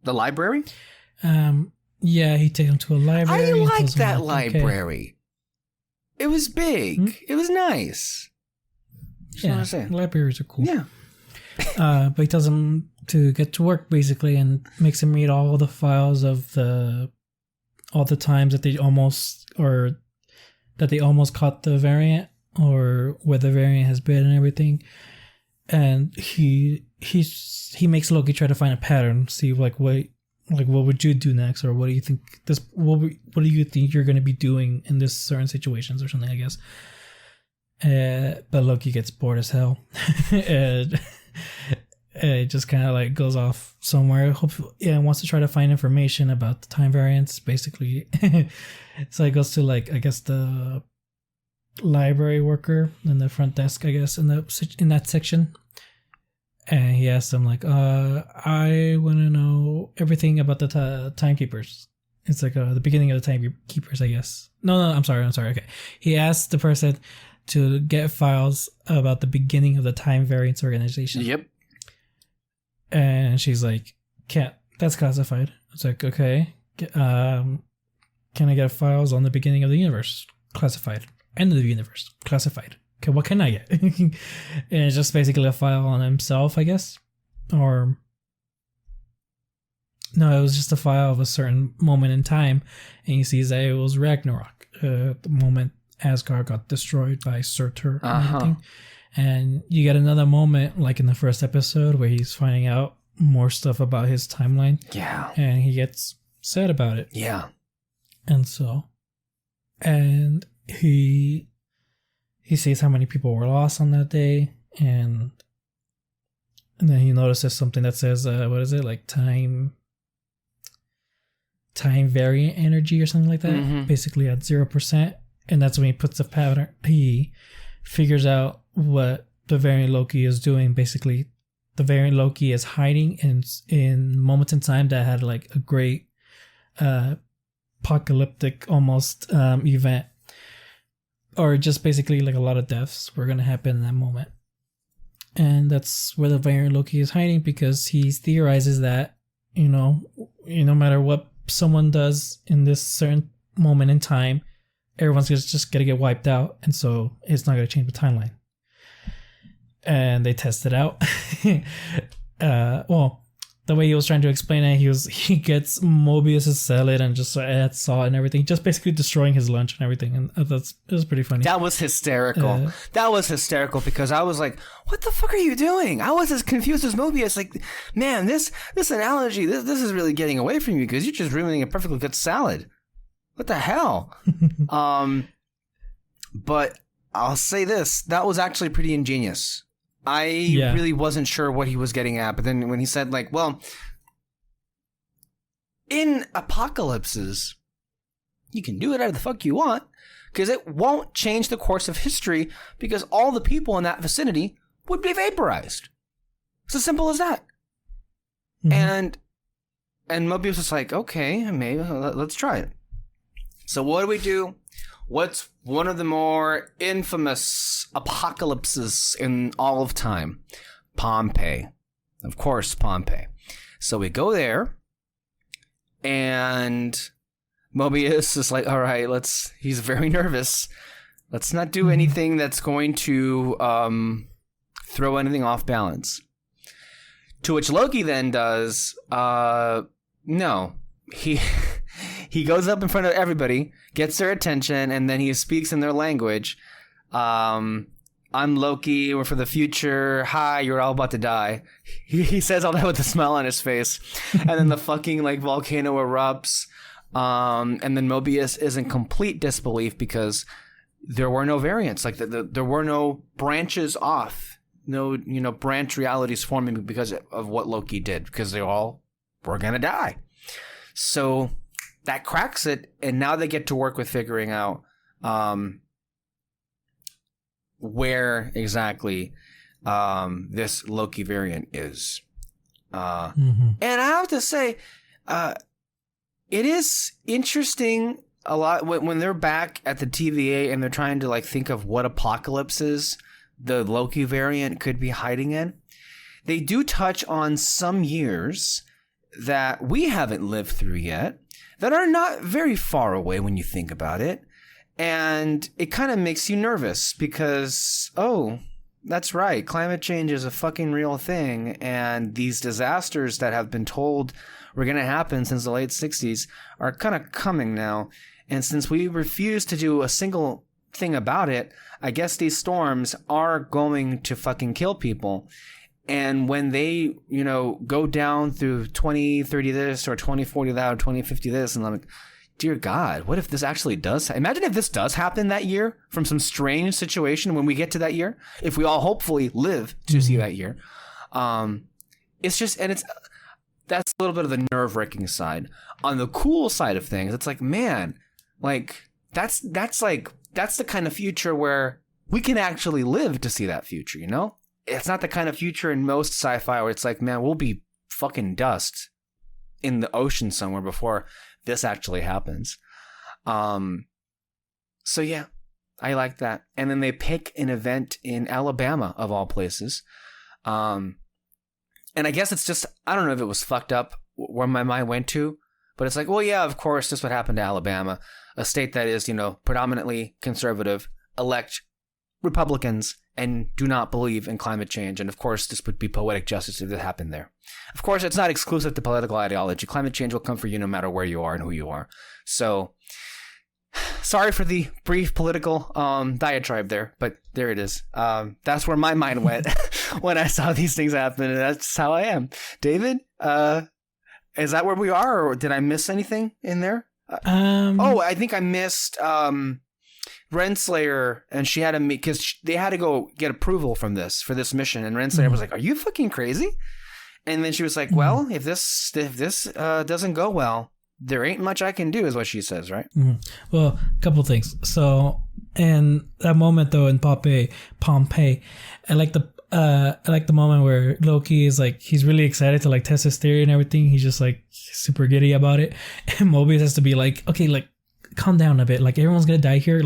The library? Yeah, he takes him to a library. I liked that library. Okay. It was big. It was nice. Yeah, libraries are cool. Yeah. But he tells him to get to work, basically, and makes him read all the files of all the times that they almost caught the variant, or where the variant has been and everything. And he makes Loki try to find a pattern, see what would you do next, or what do you think what do you think you're going to be doing in this certain situations or something, I guess. But Loki gets bored as hell. And it just kind of like goes off somewhere. Wants to try to find information about the time variance, basically. So he goes to, like, I guess the library worker in the front desk, I guess, in that section. And he asks them, like, I want to know everything about the timekeepers. It's like the beginning of the timekeepers, I guess. No, I'm sorry. Okay. He asks the person to get files about the beginning of the time variance organization. Yep. And she's like, can't. That's classified. It's like, okay. Can I get files on the beginning of the universe? Classified. End of the universe? Classified. Okay, what can I get? And it's just basically a file on himself, I guess. Or... no, it was just a file of a certain moment in time. And he sees that it was Ragnarok. The moment Asgard got destroyed by Surtur and everything. And you get another moment, like in the first episode, where he's finding out more stuff about his timeline. Yeah. And he gets sad about it. Yeah. And he sees how many people were lost on that day. And then he notices something that says, what is it? Like time variant energy or something like that. Mm-hmm. Basically at 0%. And that's when he puts the pattern. He figures out what the variant Loki is doing. Basically, the variant Loki is hiding in moments in time that had like a great apocalyptic almost event, or just basically like a lot of deaths were going to happen in that moment. And that's where the variant Loki is hiding, because he theorizes that no matter what someone does in this certain moment in time, everyone's just going to get wiped out, and so it's not going to change the timeline. And they test it out. Well, the way he was trying to explain it, he gets Mobius's salad and just adds salt and everything, just basically destroying his lunch and everything. And it was pretty funny. That was hysterical. That was hysterical, because I was like, what the fuck are you doing? I was as confused as Mobius. Like, man, this analogy, this is really getting away from you, because you're just ruining a perfectly good salad. What the hell? But I'll say this. That was actually pretty ingenious. I really wasn't sure what he was getting at. But then when he said, like, well, in apocalypses, You can do whatever the fuck you want, because it won't change the course of history, because all the people in that vicinity would be vaporized. It's as simple as that. And Mobius was like, okay, maybe let's try it. So what do? What's one of the more infamous apocalypses in all of time? Pompeii. Of course, Pompeii. So we go there, and Mobius is like, all right, he's very nervous. Let's not do anything that's going to throw anything off balance. To which Loki then does, no. He goes up in front of everybody, gets their attention, and then he speaks in their language. I'm Loki, we're for the future. Hi, you're all about to die. He says all that with a smile on his face. And then the fucking volcano erupts. And then Mobius is in complete disbelief because there were no variants. There were no branches off. No, branch realities forming because of what Loki did. Because they all were going to die. So that cracks it, and now they get to work with figuring out where exactly this Loki variant is. And I have to say, it is interesting a lot when they're back at the TVA and they're trying to think of what apocalypses the Loki variant could be hiding in. They do touch on some years that we haven't lived through yet, that are not very far away when you think about it. And it kind of makes you nervous because, oh, that's right, climate change is a fucking real thing. And these disasters that have been told were going to happen since the late 60s are kind of coming now. And since we refuse to do a single thing about it, I guess these storms are going to fucking kill people. And when they, go down through 2030 this or 2040 that or 2050 this, and I'm like, dear God, what if this actually does? Imagine if this does happen that year from some strange situation when we get to that year, if we all hopefully live to see that year. It's just, and that's a little bit of the nerve-wracking side. On the cool side of things, it's like, man, that's the kind of future where we can actually live to see that future, It's not the kind of future in most sci-fi where it's like, man, we'll be fucking dust in the ocean somewhere before this actually happens. So yeah, I like that. And then they pick an event in Alabama of all places. And I guess it's just, I don't know if it was fucked up where my mind went to, but it's like, well, yeah, of course, this would happen to Alabama, a state that is, predominantly conservative, elect Republicans, and do not believe in climate change. And of course, this would be poetic justice if it happened there. Of course, it's not exclusive to political ideology. Climate change will come for you no matter where you are and who you are. So, sorry for the brief political diatribe there, but there it is. That's where my mind went when I saw these things happen, and that's how I am. David, is that where we are, or did I miss anything in there? I think I missed Renslayer, and she had to meet because they had to go get approval for this mission, and Renslayer was like, "Are you fucking crazy?" And then she was like, "Well, if this doesn't go well, there ain't much I can do," is what she says, right? Well, a couple things. So, in that moment though, in Pompeii, I like the moment where Loki is he's really excited to test his theory and everything. He's just super giddy about it, and Mobius has to be like, okay, calm down a bit. Everyone's gonna die here.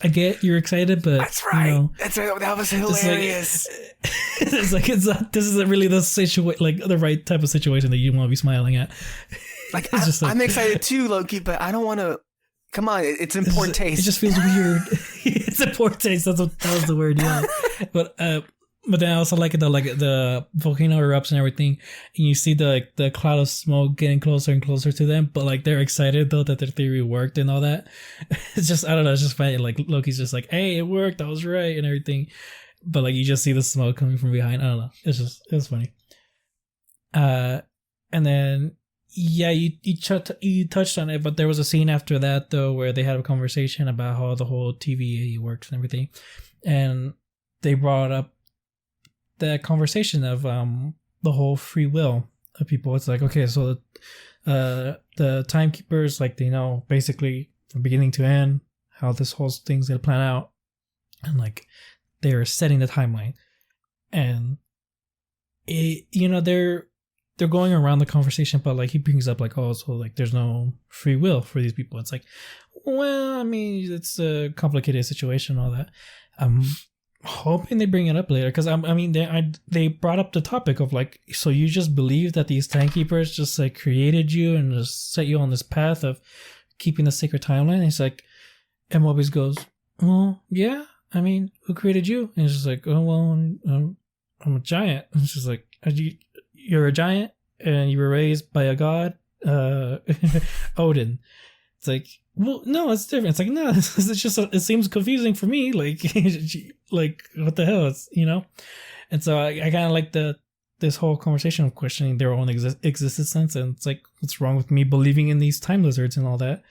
I get you're excited, but that's right. That's right. That was hilarious. This isn't really the situation, the right type of situation that you want to be smiling at. I'm excited too, Loki, but I don't want to. Come on, it's in poor taste. It just feels weird. It's in poor taste. That was the word. Yeah, but then I also like it though, the volcano erupts and everything, and you see the cloud of smoke getting closer and closer to them, but they're excited though that their theory worked and all that. It's just, I don't know, it's just funny. Loki's just hey, it worked, I was right and everything, but you just see the smoke coming from behind. I don't know, it's funny. And then yeah, you touched on it, but there was a scene after that though where they had a conversation about how the whole TVA works and everything, and they brought up the conversation of the whole free will of people. It's okay, so the timekeepers, they know basically from beginning to end, how this whole thing's gonna plan out, and like they're setting the timeline, and they're going around the conversation, but like he brings up like, oh, so like there's no free will for these people. It's like, well, I mean, it's a complicated situation, all that. I'm hoping they bring it up later, because they brought up the topic of like, so you just believe that these timekeepers just like created you and just set you on this path of keeping the sacred timeline? And it's like, and Mobius goes, well, yeah, I mean, who created you? And it's just like, oh, well, I'm a giant. And it's just like, you're a giant and you were raised by a god, Odin. It's like, well, no, it's different. It's like, no, it's just, it seems confusing for me. Like, like what the hell? It's, and so I kind of like this whole conversation of questioning their own existence. And it's like, what's wrong with me believing in these time lizards and all that?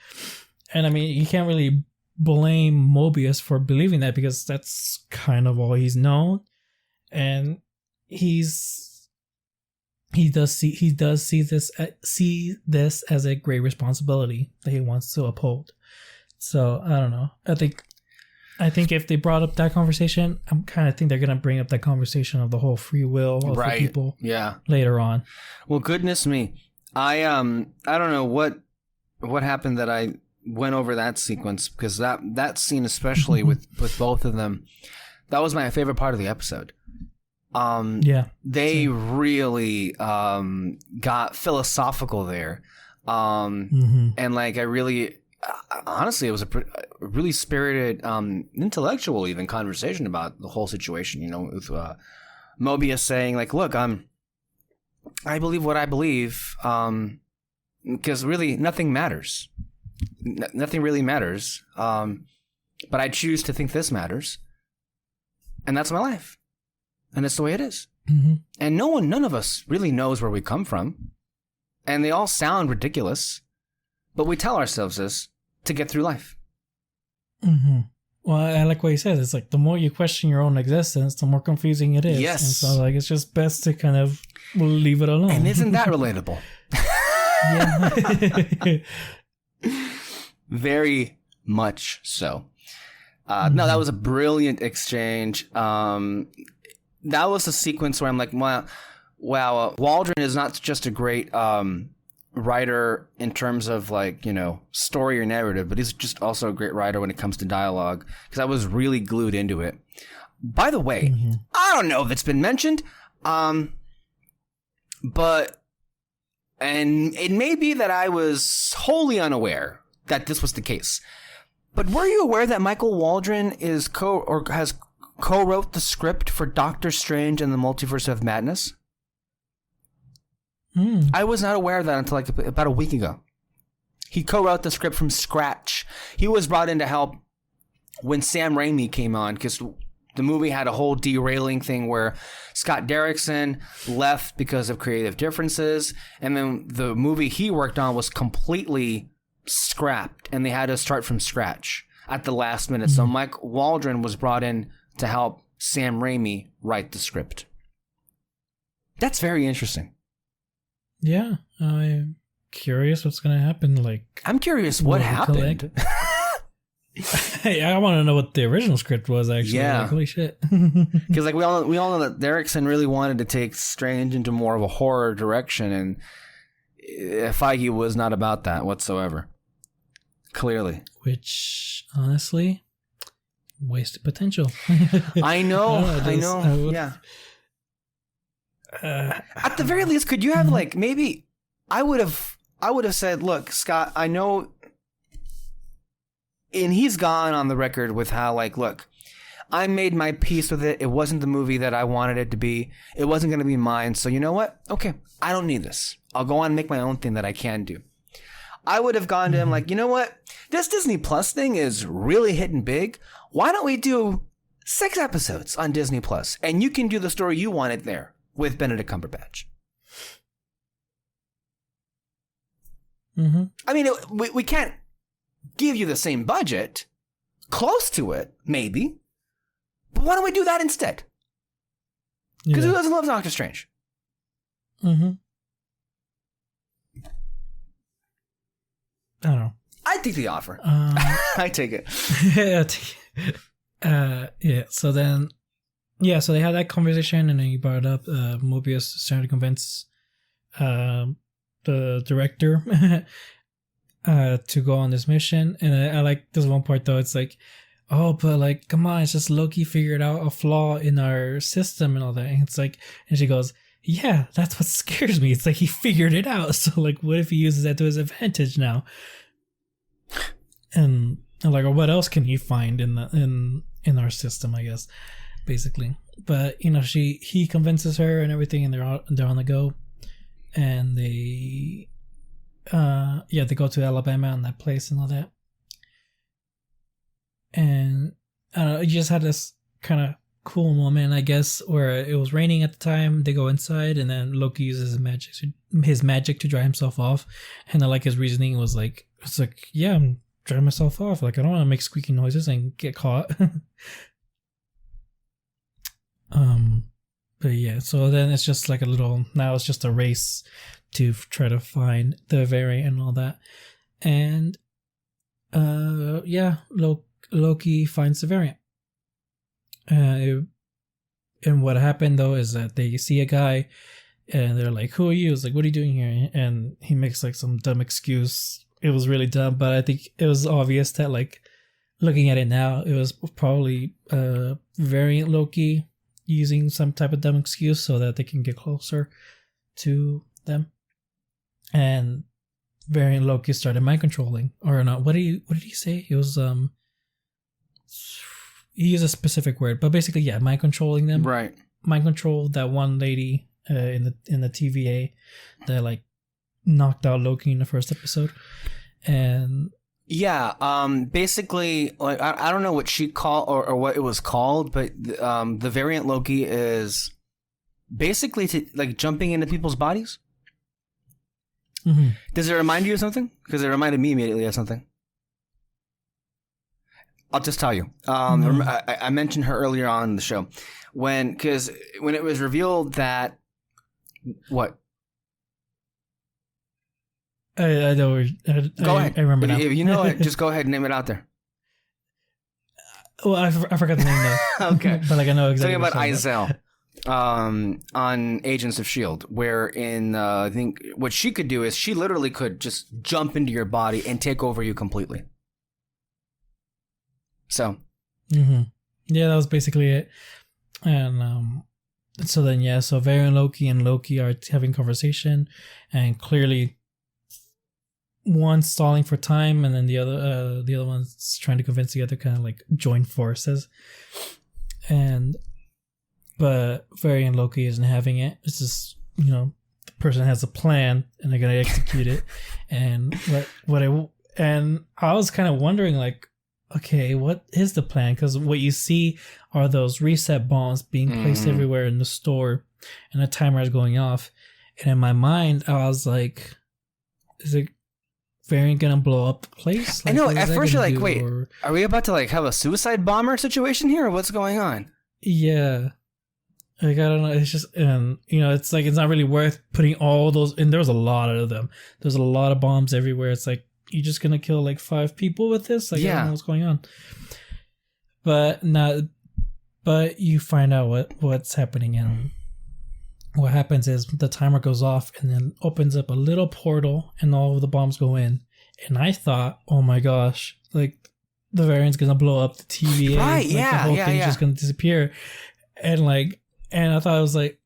And I mean, you can't really blame Mobius for believing that, because that's kind of all he's known. And he does see this as a great responsibility that he wants to uphold. So I don't know. I think if they brought up that conversation, I'm kind of think they're gonna bring up that conversation of the whole free will of the people, later on. Well, goodness me, I don't know what happened that I went over that sequence, because that scene, especially with both of them, that was my favorite part of the episode. They really got philosophical there, and like I really, honestly, it was a really spirited, intellectual even conversation about the whole situation. With Mobius saying like, "Look, I believe what I believe, because really nothing matters, nothing really matters, but I choose to think this matters, and that's my life." And it's the way it is. Mm-hmm. And none of us really knows where we come from. And they all sound ridiculous. But we tell ourselves this to get through life. Mm-hmm. Well, I like what he says. It's like, the more you question your own existence, the more confusing it is. Yes. And so like, it's just best to kind of leave it alone. And isn't that relatable? Yeah. Very much so. No, that was a brilliant exchange. That was a sequence where I'm like, wow, Waldron is not just a great writer in terms of like, story or narrative, but he's just also a great writer when it comes to dialogue, because I was really glued into it. By the way, I don't know if it's been mentioned, but, and it may be that I was wholly unaware that this was the case, but were you aware that Michael Waldron has co-wrote the script for Doctor Strange and the Multiverse of Madness? I was not aware of that until like about a week ago. He co-wrote the script from scratch. He was brought in to help when Sam Raimi came on, because the movie had a whole derailing thing where Scott Derrickson left because of creative differences, and then the movie he worked on was completely scrapped, and they had to start from scratch at the last minute. So Mike Waldron was brought in to help Sam Raimi write the script. That's very interesting. Yeah, I'm curious what's going to happen. Like, I'm curious what happened. Hey, I want to know what the original script was, actually. Yeah. Like, holy shit. Because like we all know that Derrickson really wanted to take Strange into more of a horror direction, and Feige was not about that whatsoever. Clearly. Which, honestly, wasted potential. I know. Yeah. At the very least, could you have like, maybe I would have said, look, Scott, I know, and he's gone on the record with how like, look, I made my peace with it. It wasn't the movie that I wanted it to be. It wasn't going to be mine. So you know what? Okay, I don't need this. I'll go on and make my own thing that I can do. I would have gone to him like, you know what? This Disney Plus thing is really hitting big. Why don't we do 6 episodes on Disney Plus, and you can do the story you wanted there with Benedict Cumberbatch. I mean, we can't give you the same budget, close to it, maybe. But why don't we do that instead? Because who doesn't love Doctor Strange? I don't know. I take the offer. I take it. Yeah. So then, so they had that conversation, and then he brought up Mobius is trying to convince the director to go on this mission. And I like this one part though. It's like, oh, but like, come on, it's just Loki figured out a flaw in our system and all that. And it's like, and she goes, yeah, that's what scares me. It's like he figured it out. So like, what if he uses that to his advantage now? And like, what else can he find in our system? I guess, basically. But he convinces her and everything, and they're on the go, and they go to Alabama and that place and all that. And you just had this kind of cool moment, I guess, where it was raining at the time. They go inside, and then Loki uses his magic to dry himself off. And like his reasoning was like, it's like, yeah, I'm drying myself off. Like, I don't want to make squeaky noises and get caught. But yeah, so then it's just like now it's just a race to try to find the variant and all that. And Loki finds the variant. And what happened though is that they see a guy, and they're like, "Who are you?" It's like, "What are you doing here?" And he makes like some dumb excuse. It was really dumb, but I think it was obvious that, like, looking at it now, it was probably variant Loki using some type of dumb excuse so that they can get closer to them. And variant Loki started mind controlling, or not? What did he say? It was he used a specific word, but basically, yeah, mind controlling them. Right. Mind control that one lady in the TVA that like knocked out Loki in the first episode, and basically, like I don't know what she called or what it was called, but the variant Loki is basically like jumping into people's bodies. Mm-hmm. Does it remind you of something? Because it reminded me immediately of something. I'll just tell you. I mentioned her earlier on in the show when it was revealed that what. I know. Go ahead. I remember now. If you know it, just go ahead and name it out there. Well, I forgot the name though. Okay, but like I know exactly. Talking about Izel, on Agents of S.H.I.E.L.D., where in I think what she could do is she literally could just jump into your body and take over you completely. So, yeah, that was basically it. And so then so variant Loki and Loki are having conversation, and clearly one's stalling for time, and then the other one's trying to convince the other, kind of like join forces. But variant Loki isn't having it. It's just, the person has a plan and they're gonna execute it. And and I was kind of wondering, like, okay, what is the plan? Because what you see are those reset bombs being placed everywhere in the store, and a timer is going off. And in my mind, I was like, is it variant gonna blow up the place? Like, I know. At first, you're like, wait, are we about to like have a suicide bomber situation here, or what's going on? Yeah. Like, I don't know. It's just, it's like, it's not really worth putting all those, and there's a lot of them. There's a lot of bombs everywhere. It's like, you're just gonna kill like 5 people with this? Like, I don't know what's going on. But you find out what's happening, and what happens is the timer goes off and then opens up a little portal, and all of the bombs go in. And I thought, oh my gosh, like the variant's gonna blow up the TVA. Right, like, the whole thing's just gonna disappear. And I thought it was like,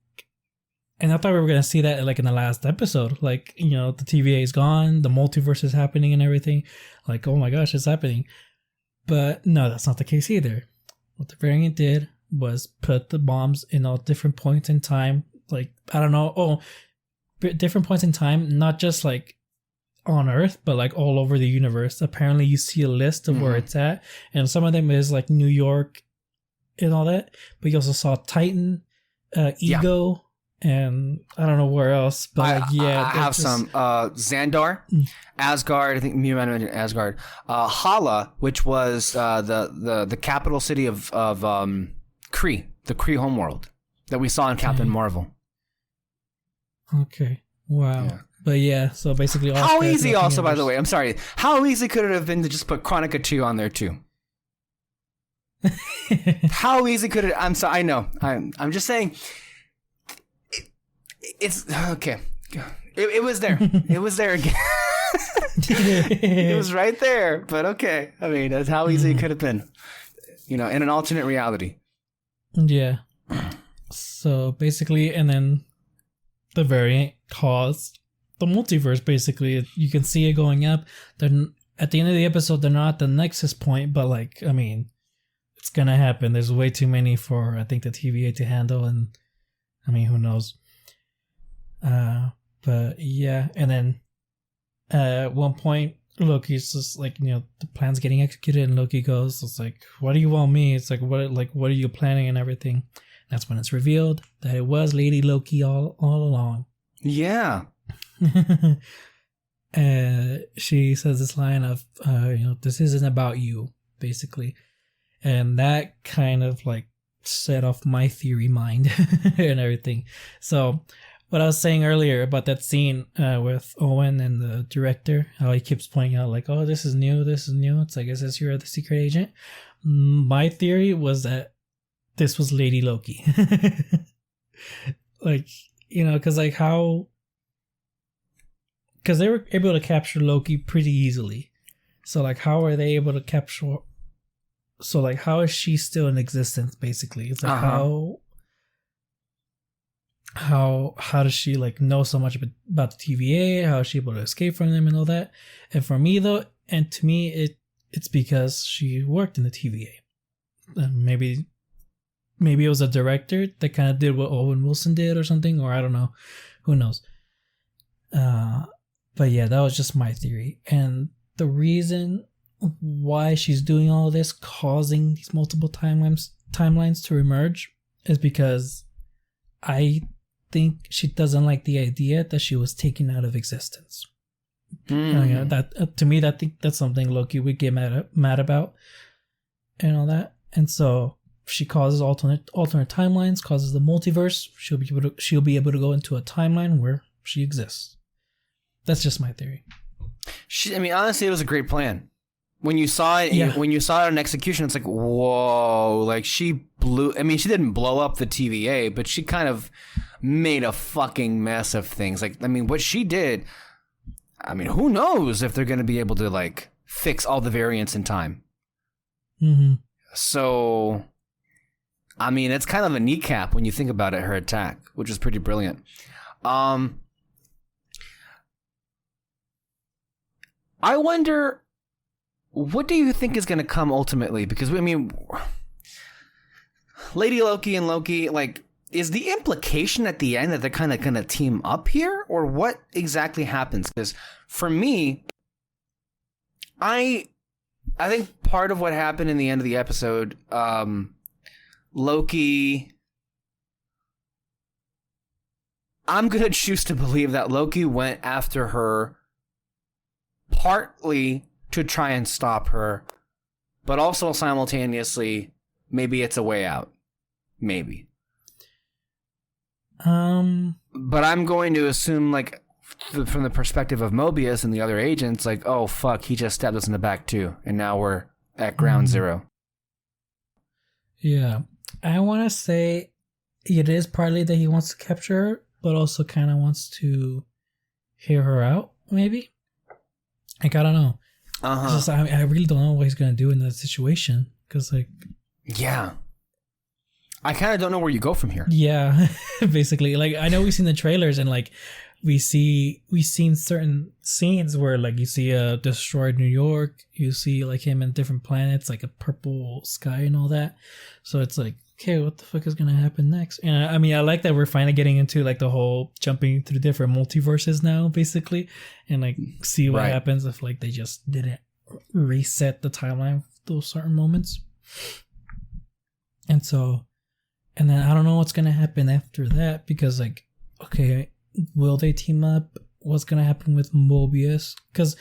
and I thought we were gonna see that like in the last episode, like, the TVA is gone, the multiverse is happening and everything. Like, oh my gosh, it's happening. But no, that's not the case either. What the variant did was put the bombs in all different points in time. Like, I don't know, different points in time, not just like on Earth, but like all over the universe. Apparently, you see a list of where it's at, and some of them is like New York and all that. But you also saw Titan, Ego. And I don't know where else, but I have some Xandar, Asgard. I think you might have mentioned Asgard. Hala, which was the capital city of Kree, the Kree homeworld that we saw in Captain Marvel. Okay, wow. Yeah. But yeah, so basically, how easy? Also, by the way, I'm sorry. How easy could it have been to just put Chronica 2 on there too? How easy could it? I'm sorry. I know. I'm just saying. It's okay. It was there. It was there again. It was right there. But okay. I mean, that's how easy it could have been. In an alternate reality. Yeah. So basically, and then the variant caused the multiverse. Basically, you can see it going up. Then at the end of the episode, they're not at the nexus point, but like, I mean, it's gonna happen. There's way too many for I think the TVA to handle, and I mean, who knows? But yeah, and then at one point, Loki's just like, the plan's getting executed, and Loki goes, "It's like, what do you want me?" It's like, what are you planning and everything? That's when it's revealed that it was Lady Loki all along. Yeah. She says this line of, this isn't about you, basically, and that kind of like set off my theory mind and everything. So. What I was saying earlier about that scene with Owen and the director, how he keeps pointing out like, oh, this is new. It's like, is this you're the secret agent? My theory was that this was Lady Loki. Like, because like because they were able to capture Loki pretty easily. So like, how are they able to capture? So like, how is she still in existence? Basically, it's like how does she like know so much about the TVA? How is she able to escape from them and all that? And for me though, and to me, it's because she worked in the TVA. Maybe it was a director that kind of did what Owen Wilson did or something, or I don't know, who knows. But yeah, that was just my theory. And the reason why she's doing all this, causing these multiple timelines to emerge, is because I think she doesn't like the idea that she was taken out of existence. That to me, I think that's something Loki would get mad about, and all that. And so she causes alternate timelines, causes the multiverse. She'll be able to go into a timeline where she exists. That's just my theory. Honestly, it was a great plan. When you saw it, when you saw it in execution, it's like, whoa! Like she blew. She didn't blow up the TVA, but she kind of made a fucking mess of things. Like, what she did. Who knows if they're going to be able to like fix all the variants in time? Mm-hmm. So, it's kind of a kneecap when you think about it. Her attack, which is pretty brilliant. I wonder. What do you think is going to come ultimately? Because, Lady Loki and Loki, like, is the implication at the end that they're kind of going to team up here? Or what exactly happens? Because for me, I think part of what happened in the end of the episode, Loki... I'm going to choose to believe that Loki went after her partly to try and stop her, but also simultaneously, maybe it's a way out. Maybe. But I'm going to assume, like, from the perspective of Mobius and the other agents, like, oh, fuck, he just stabbed us in the back, too. And now we're at ground zero. Yeah. I want to say it is partly that he wants to capture her, but also kind of wants to hear her out, maybe? Like, I don't know. Just, I really don't know what he's going to do in that situation. Because, like... Yeah. I kind of don't know where you go from here. Yeah, basically. Like, I know we've seen the trailers and, like, we've seen certain scenes where, like, you see a destroyed New York. You see, like, him in different planets, like a purple sky and all that. So it's like, okay, what the fuck is going to happen next? And I like that we're finally getting into, like, the whole jumping through different multiverses now, basically. And, like, see what happens if, like, they just didn't reset the timeline for those certain moments. And then I don't know what's going to happen after that because, like, okay, will they team up? What's going to happen with Mobius? Because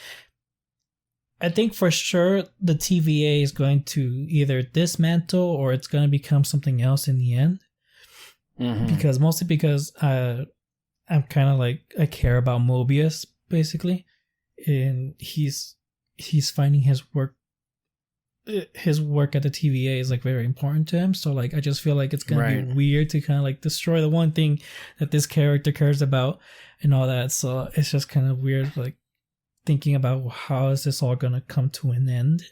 I think for sure the TVA is going to either dismantle or it's going to become something else in the end. Mm-hmm. Mostly because I'm kind of like, I care about Mobius basically, and he's finding his work at the TVA is like very important to him. So like I just feel like it's gonna be weird to kind of like destroy the one thing that this character cares about and all that. So it's just kind of weird, like thinking about how is this all gonna come to an end.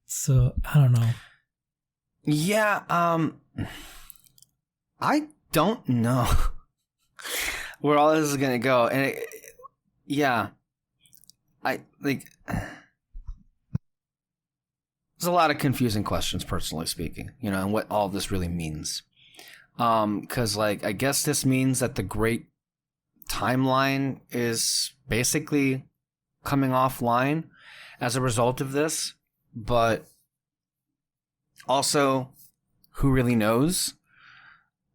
So I don't know. Yeah, I don't know where all this is gonna go, and I like. There's a lot of confusing questions, personally speaking, and what all this really means. Because, like, I guess this means that the great timeline is basically coming offline as a result of this. But also, who really knows?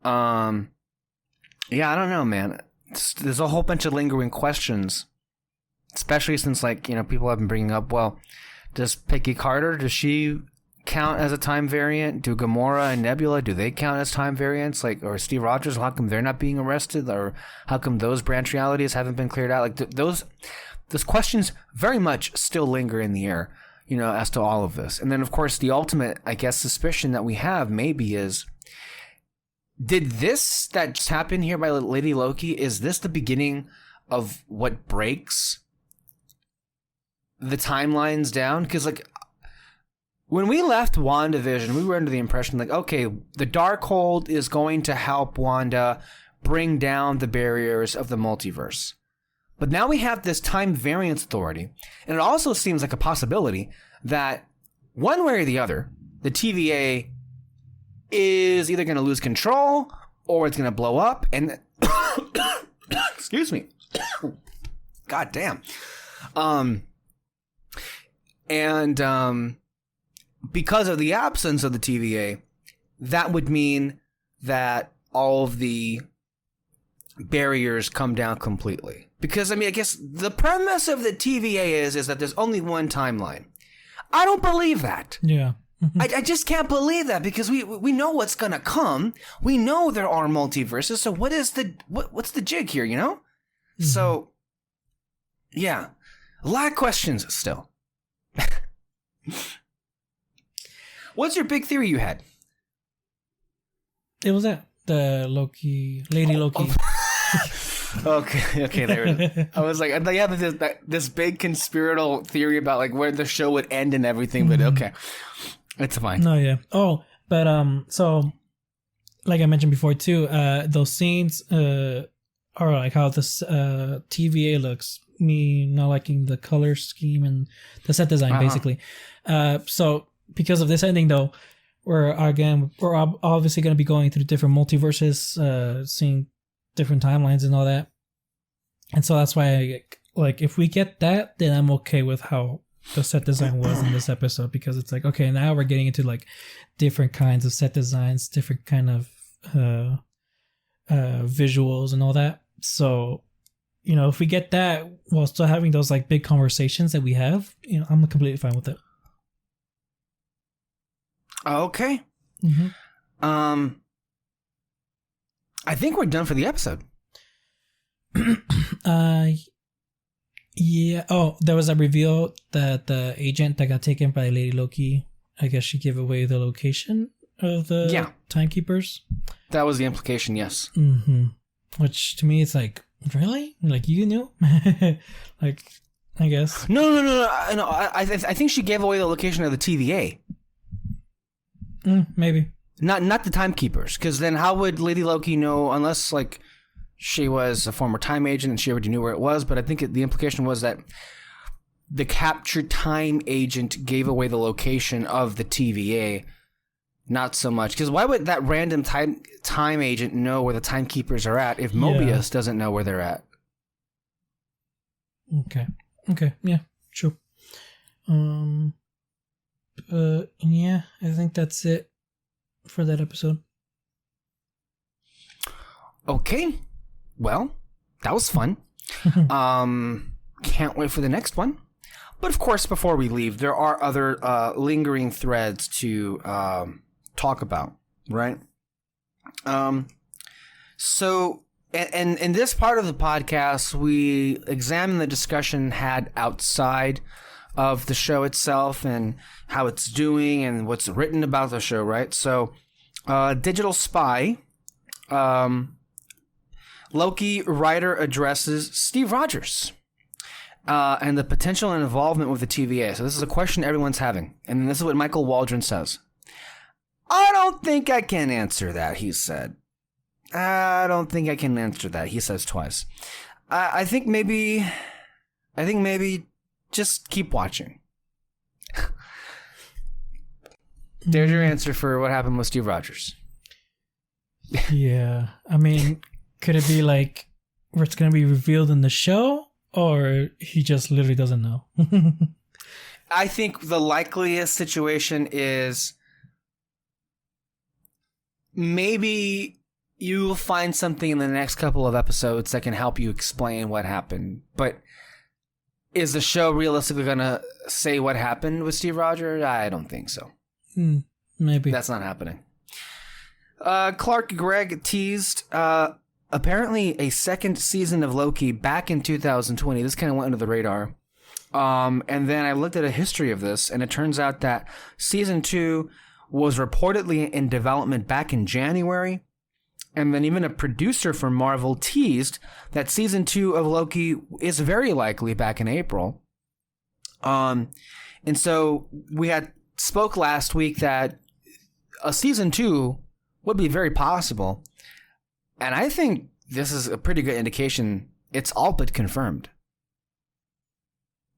Yeah, I don't know, man. There's a whole bunch of lingering questions, especially since, like, people have been bringing up, well, does Peggy Carter, does she count as a time variant? Do Gamora and Nebula, do they count as time variants? Like, or Steve Rogers, how come they're not being arrested? Or how come those branch realities haven't been cleared out? Like, those questions very much still linger in the air, as to all of this. And then, of course, the ultimate, I guess, suspicion that we have maybe is, did this that just happened here by Lady Loki, is this the beginning of what breaks the timelines down? Because, like, when we left WandaVision, we were under the impression, like, okay, the Darkhold is going to help Wanda bring down the barriers of the multiverse. But now we have this time variance authority, and it also seems like a possibility that one way or the other, the TVA is either going to lose control or it's going to blow up, and excuse me, god damn. And because of the absence of the TVA, that would mean that all of the barriers come down completely. Because, I mean, I guess the premise of the TVA is that there's only one timeline. I don't believe that. Yeah. I just can't believe that, because we know what's gonna come. We know there are multiverses. So what's the jig here, Mm-hmm. So, yeah, a lot of questions still. What's your big theory you had? It was that the Lady Loki. Okay, there it is. I was like, yeah, this big conspiratorial theory about like where the show would end and everything, but okay, it's fine. No, yeah. Oh, but so like I mentioned before too, those scenes are like how this TVA looks. Me not liking the color scheme and the set design, basically. So because of this ending, though, we're obviously going to be going through different multiverses, seeing different timelines and all that. And so that's why, like, if we get that, then I'm okay with how the set design was in this episode, because it's like, okay, now we're getting into like different kinds of set designs, different kind of visuals and all that. So, if we get that while still having those like big conversations that we have, I'm completely fine with it. Okay. Mm-hmm. I think we're done for the episode. Yeah. Oh, there was a reveal that the agent that got taken by Lady Loki, I guess she gave away the location of the timekeepers. That was the implication, yes. Mm-hmm. Which to me, it's like, really? Like, you knew? Like, I guess. No. I think she gave away the location of the TVA. Maybe. Not the timekeepers, because then how would Lady Loki know, unless like she was a former time agent and she already knew where it was? But I think the implication was that the captured time agent gave away the location of the TVA. Not so much, because why would that random time agent know where the timekeepers are at if Mobius doesn't know where they're at? Okay, yeah, true. Yeah, I think that's it for that episode. Okay, well, that was fun. Can't wait for the next one. But of course, before we leave, there are other lingering threads to talk about, right? So And in this part of the podcast, we examine the discussion had outside of the show itself and how it's doing and what's written about the show, right? So, Digital Spy, Loki writer addresses Steve Rogers and the potential and involvement with the TVA. So this is a question everyone's having. And this is what Michael Waldron says. I don't think I can answer that, he said. I don't think I can answer that, he says twice. I think maybe just keep watching. There's your answer for what happened with Steve Rogers. Yeah. I mean, could it be like where it's going to be revealed in the show, or he just literally doesn't know? I think the likeliest situation is maybe you will find something in the next couple of episodes that can help you explain what happened. But is the show realistically going to say what happened with Steve Rogers? I don't think so. Maybe. That's not happening. Clark Gregg teased apparently a second season of Loki back in 2020. This kind of went under the radar. And then I looked at a history of this, and it turns out that season 2 was reportedly in development back in January. And then even a producer for Marvel teased that season 2 of Loki is very likely back in April. And so we had spoke last week that a season 2 would be very possible. And I think this is a pretty good indication it's all but confirmed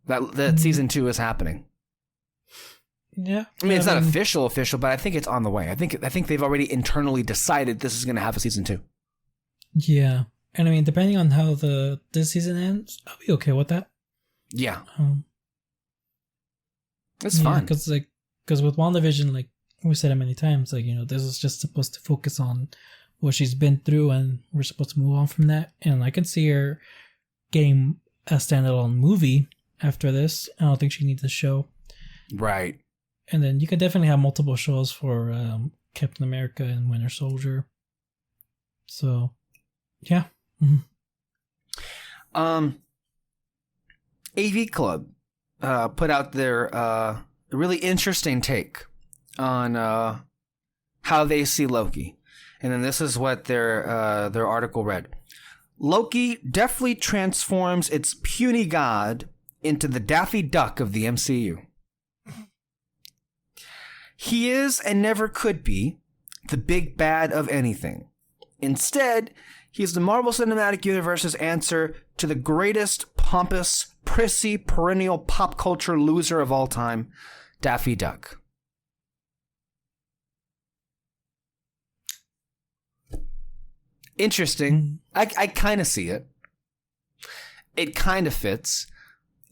that season 2 is happening. Yeah. I mean, it's not official, but I think it's on the way. I think they've already internally decided this is going to have a season 2. Yeah. And I mean, depending on how this season ends, I'll be okay with that. Yeah. It's fun. Because with WandaVision, like we said it many times, like, this is just supposed to focus on what she's been through, and we're supposed to move on from that. And I can see her getting a standalone movie after this. I don't think she needs a show. Right. And then you could definitely have multiple shows for Captain America and Winter Soldier. So, yeah. Mm-hmm. AV Club put out their really interesting take on how they see Loki. And then this is what their article read. Loki deftly transforms its puny god into the Daffy Duck of the MCU. He is and never could be the big bad of anything. Instead, he is the Marvel Cinematic Universe's answer to the greatest, pompous, prissy, perennial pop culture loser of all time, Daffy Duck. Interesting. I kind of see it. It kind of fits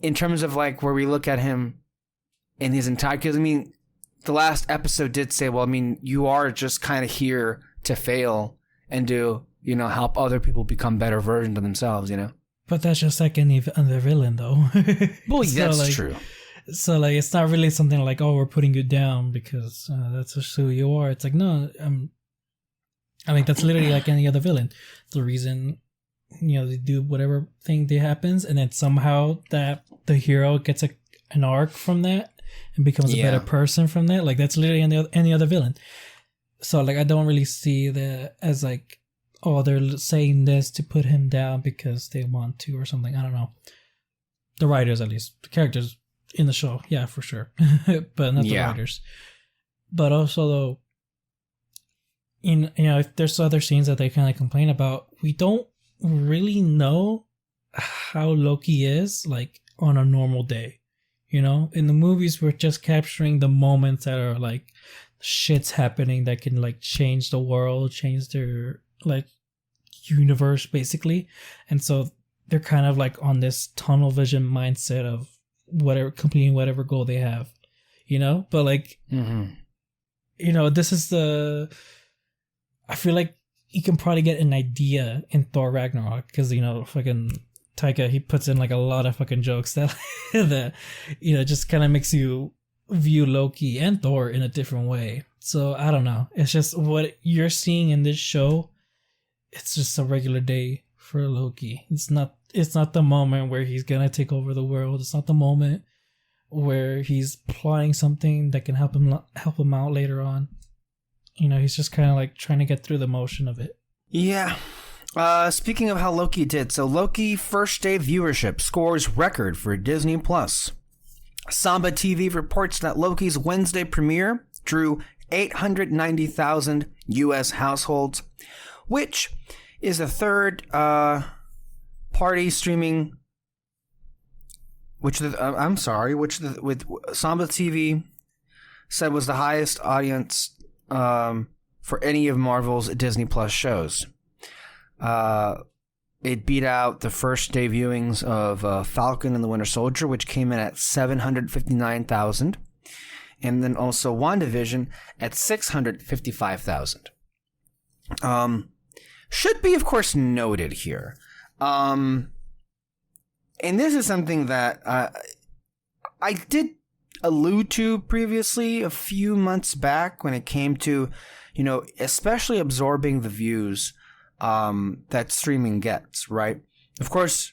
in terms of like where we look at him in his entire... Because, I mean, the last episode did say, well, I mean, you are just kind of here to fail and to, help other people become better versions of themselves, But that's just like any other villain, though. Well, that's true. So, like, it's not really something like, oh, we're putting you down because that's just who you are. It's like, no, I think that's literally like any other villain. The reason, they do whatever thing that happens, and then somehow that the hero gets an arc from that and becomes a better person from that. Like, that's literally any other villain. So, like, I don't really see that as like, oh, they're saying this to put him down because they want to or something. I don't know. The writers, at least. The characters in the show, yeah, for sure. But not the writers. But also, though, if there's other scenes that they kind of complain about, we don't really know how Loki is, like, on a normal day. In the movies, we're just capturing the moments that are, like, shit's happening that can, like, change the world, change their, like, universe, basically. And so they're kind of, like, on this tunnel vision mindset of completing whatever goal they have, But, like, this is I feel like you can probably get an idea in Thor Ragnarok because, fucking Taika, he puts in like a lot of fucking jokes that, just kind of makes you view Loki and Thor in a different way. So I don't know. It's just what you're seeing in this show it's just a regular day for Loki. It's not the moment where he's gonna take over the world. It's not the moment where he's plotting something that can help him out later on. He's just kind of like trying to get through the motion of it. Yeah. Speaking of how Loki did, so Loki first day viewership scores record for Disney Plus. Samba TV reports that Loki's Wednesday premiere drew 890,000 U.S. households, which is the third party streaming. With Samba TV said was the highest audience for any of Marvel's Disney Plus shows. It beat out the first day viewings of Falcon and the Winter Soldier, which came in at 759,000, and then also WandaVision at 655,000. Should be, of course, noted here. And this is something that I did allude to previously a few months back when it came to, especially absorbing the views that streaming gets, right? Of course,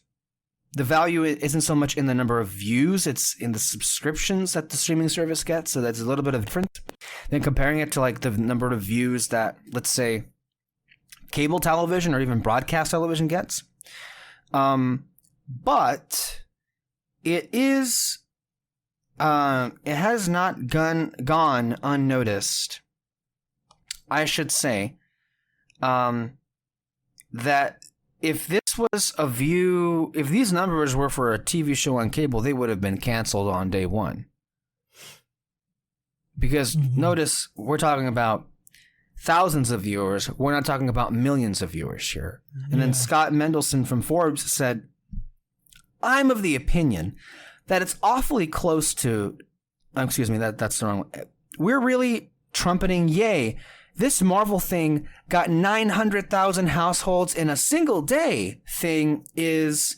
the value isn't so much in the number of views, it's in the subscriptions that the streaming service gets, so that's a little bit of difference than comparing it to like the number of views that, let's say, cable television or even broadcast television gets. But it is it has not gone unnoticed, I should say, that if this was if these numbers were for a TV show on cable, they would have been canceled on day one. Because notice, we're talking about thousands of viewers. We're not talking about millions of viewers here. And then Scott Mendelson from Forbes said, I'm of the opinion that it's awfully close to, that's the wrong one. We're really trumpeting, yay, this Marvel thing got 900,000 households in a single day thing is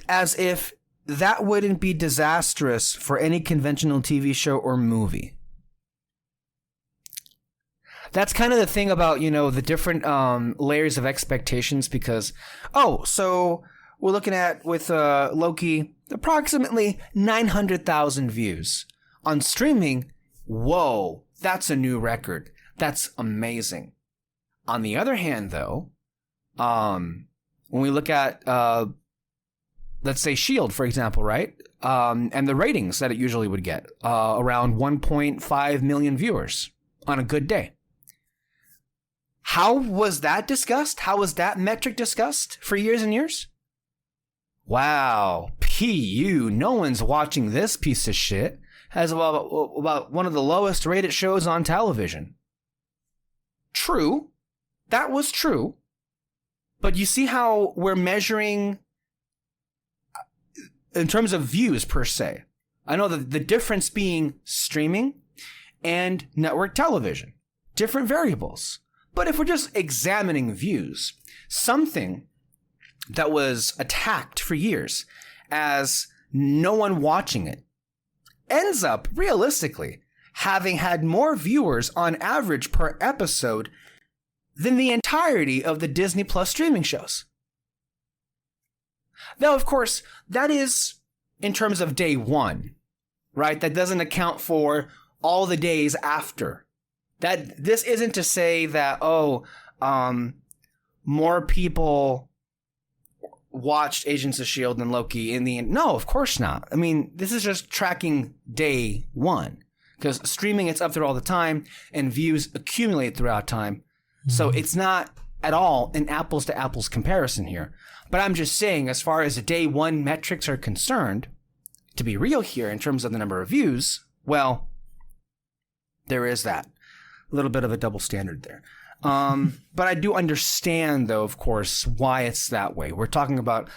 as if that wouldn't be disastrous for any conventional TV show or movie. That's kind of the thing about, the different layers of expectations because, so we're looking at with Loki, approximately 900,000 views. On streaming, whoa. That's a new record. That's amazing. On the other hand, though, when we look at, let's say, S.H.I.E.L.D., for example, right? And the ratings that it usually would get, around 1.5 million viewers on a good day. How was that discussed? How was that metric discussed for years and years? Wow, PU, no one's watching this piece of shit. Has about one of the lowest rated shows on television. True. That was true. But you see how we're measuring in terms of views per se. I know the difference being streaming and network television. Different variables. But if we're just examining views, something that was attacked for years as no one watching it ends up, realistically, having had more viewers on average per episode than the entirety of the Disney Plus streaming shows. Now, of course, that is in terms of day one, right? That doesn't account for all the days after. This isn't to say that, more people watched Agents of S.H.I.E.L.D. than Loki in the end. No, of course not. I mean, this is just tracking day one. Because streaming, it's up there all the time, and views accumulate throughout time. Mm-hmm. So it's not at all an apples to apples comparison here. But I'm just saying, as far as the day one metrics are concerned, to be real here in terms of the number of views, well, there is that. A little bit of a double standard there. But I do understand, though, of course, why it's that way. We're talking about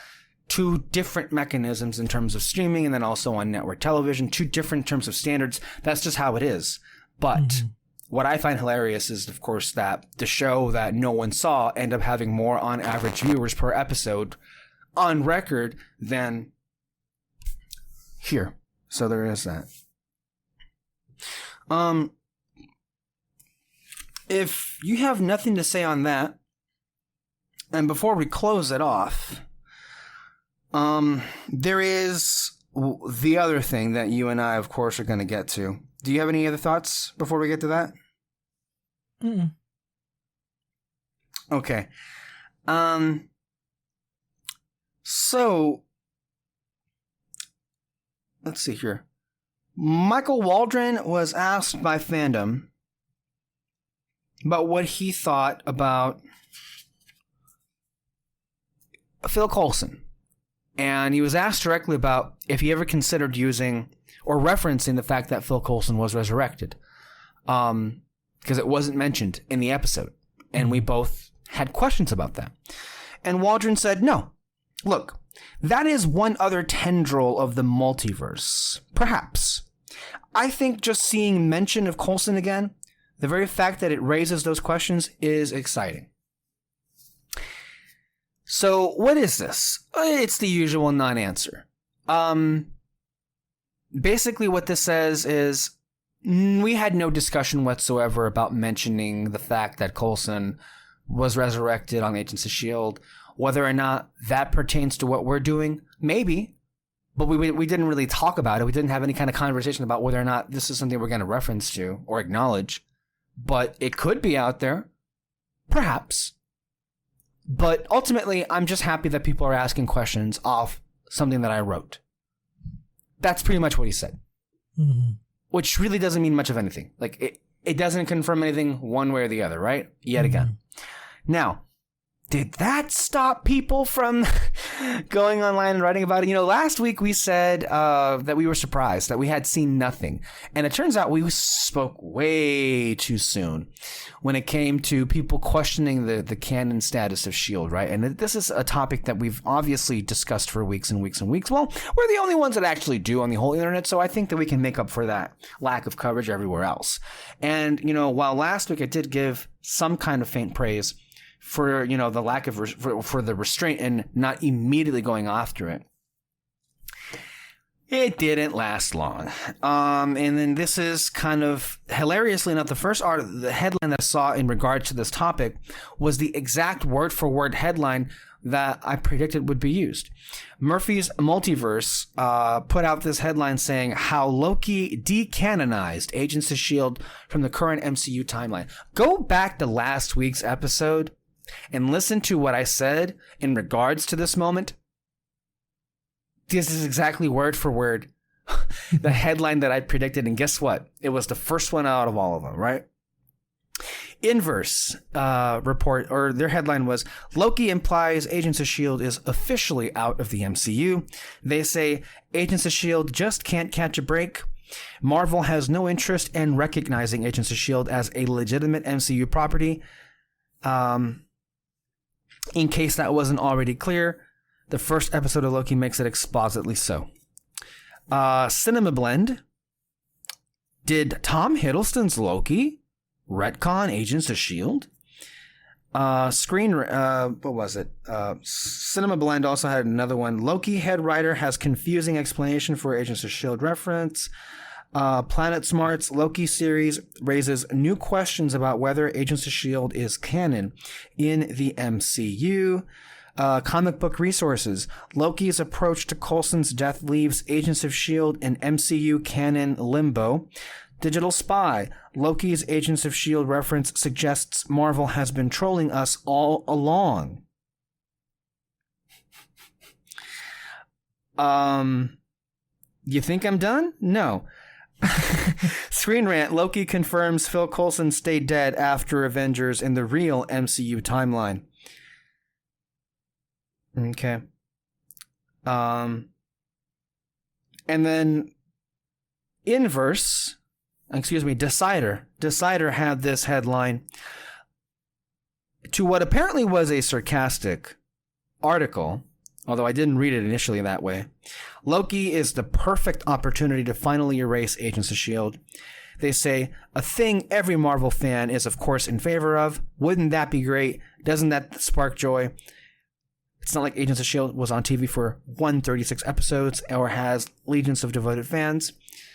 two different mechanisms in terms of streaming and then also on network television, two different terms of standards. That's just how it is. But what I find hilarious is, of course, that the show that no one saw end up having more on average viewers per episode on record than here. So there is that. if you have nothing to say on that, and before we close it off, there is the other thing that you and I, of course, are going to get to. Do you have any other thoughts before we get to that? Okay. So, let's see here. Michael Waldron was asked by Fandom about what he thought about Phil Coulson. And he was asked directly about if he ever considered using or referencing the fact that Phil Coulson was resurrected. Because it wasn't mentioned in the episode. And we both had questions about that. And Waldron said, no. Look, that is one other tendril of the multiverse. Perhaps. I think just seeing mention of Coulson again, the very fact that it raises those questions is exciting. So, what is this? It's the usual non-answer. Basically what this says is we had no discussion whatsoever about mentioning the fact that Coulson was resurrected on Agents of S.H.I.E.L.D. Whether or not that pertains to what we're doing, maybe. But we didn't really talk about it. We didn't have any kind of conversation about whether or not this is something we're going to reference to or acknowledge. But it could be out there. Perhaps. But ultimately, I'm just happy that people are asking questions off something that I wrote. That's pretty much what he said. Mm-hmm. Which really doesn't mean much of anything. Like, it doesn't confirm anything one way or the other, right? Yet again. Now, did that stop people from going online and writing about it? You know, last week we said that we were surprised, that we had seen nothing. And it turns out we spoke way too soon when it came to people questioning the canon status of S.H.I.E.L.D., right? And this is a topic that we've obviously discussed for weeks and weeks and weeks. Well, we're the only ones that actually do on the whole internet, so I think that we can make up for that lack of coverage everywhere else. And, you know, while last week I did give some kind of faint praise for, you know, the lack of for the restraint and not immediately going after it, it didn't last long. And then this is kind of hilariously enough, the headline that I saw in regard to this topic was the exact word for word headline that I predicted would be used. Murphy's Multiverse put out this headline saying how Loki decanonized Agents of S.H.I.E.L.D. from the current MCU timeline. Go back to last week's episode and listen to what I said in regards to this moment. This is exactly word for word the headline that I predicted, and guess what? It was the first one out of all of them, right? Inverse report, or their headline was, Loki implies Agents of S.H.I.E.L.D. is officially out of the MCU. They say Agents of S.H.I.E.L.D. just can't catch a break. Marvel has no interest in recognizing Agents of S.H.I.E.L.D. as a legitimate MCU property. In case that wasn't already clear, the first episode of Loki makes it explicitly so. Cinema Blend. Did Tom Hiddleston's Loki retcon Agents of S.H.I.E.L.D.? What was it? Cinema Blend also had another one. Loki head writer has confusing explanation for Agents of S.H.I.E.L.D. reference. Planet Smart's Loki series raises new questions about whether Agents of S.H.I.E.L.D. is canon in the MCU. Comic book resources. Loki's approach to Coulson's death leaves Agents of S.H.I.E.L.D. in MCU canon limbo. Digital Spy. Loki's Agents of S.H.I.E.L.D. reference suggests Marvel has been trolling us all along. You think I'm done? No. Screen Rant. Loki confirms Phil Coulson stayed dead after Avengers in the real MCU timeline. Okay. And then Decider had this headline to what apparently was a sarcastic article, although I didn't read it initially that way. Loki is the perfect opportunity to finally erase Agents of S.H.I.E.L.D. They say, a thing every Marvel fan is of course in favor of. Wouldn't that be great? Doesn't that spark joy? It's not like Agents of S.H.I.E.L.D. was on TV for 136 episodes or has legions of devoted fans.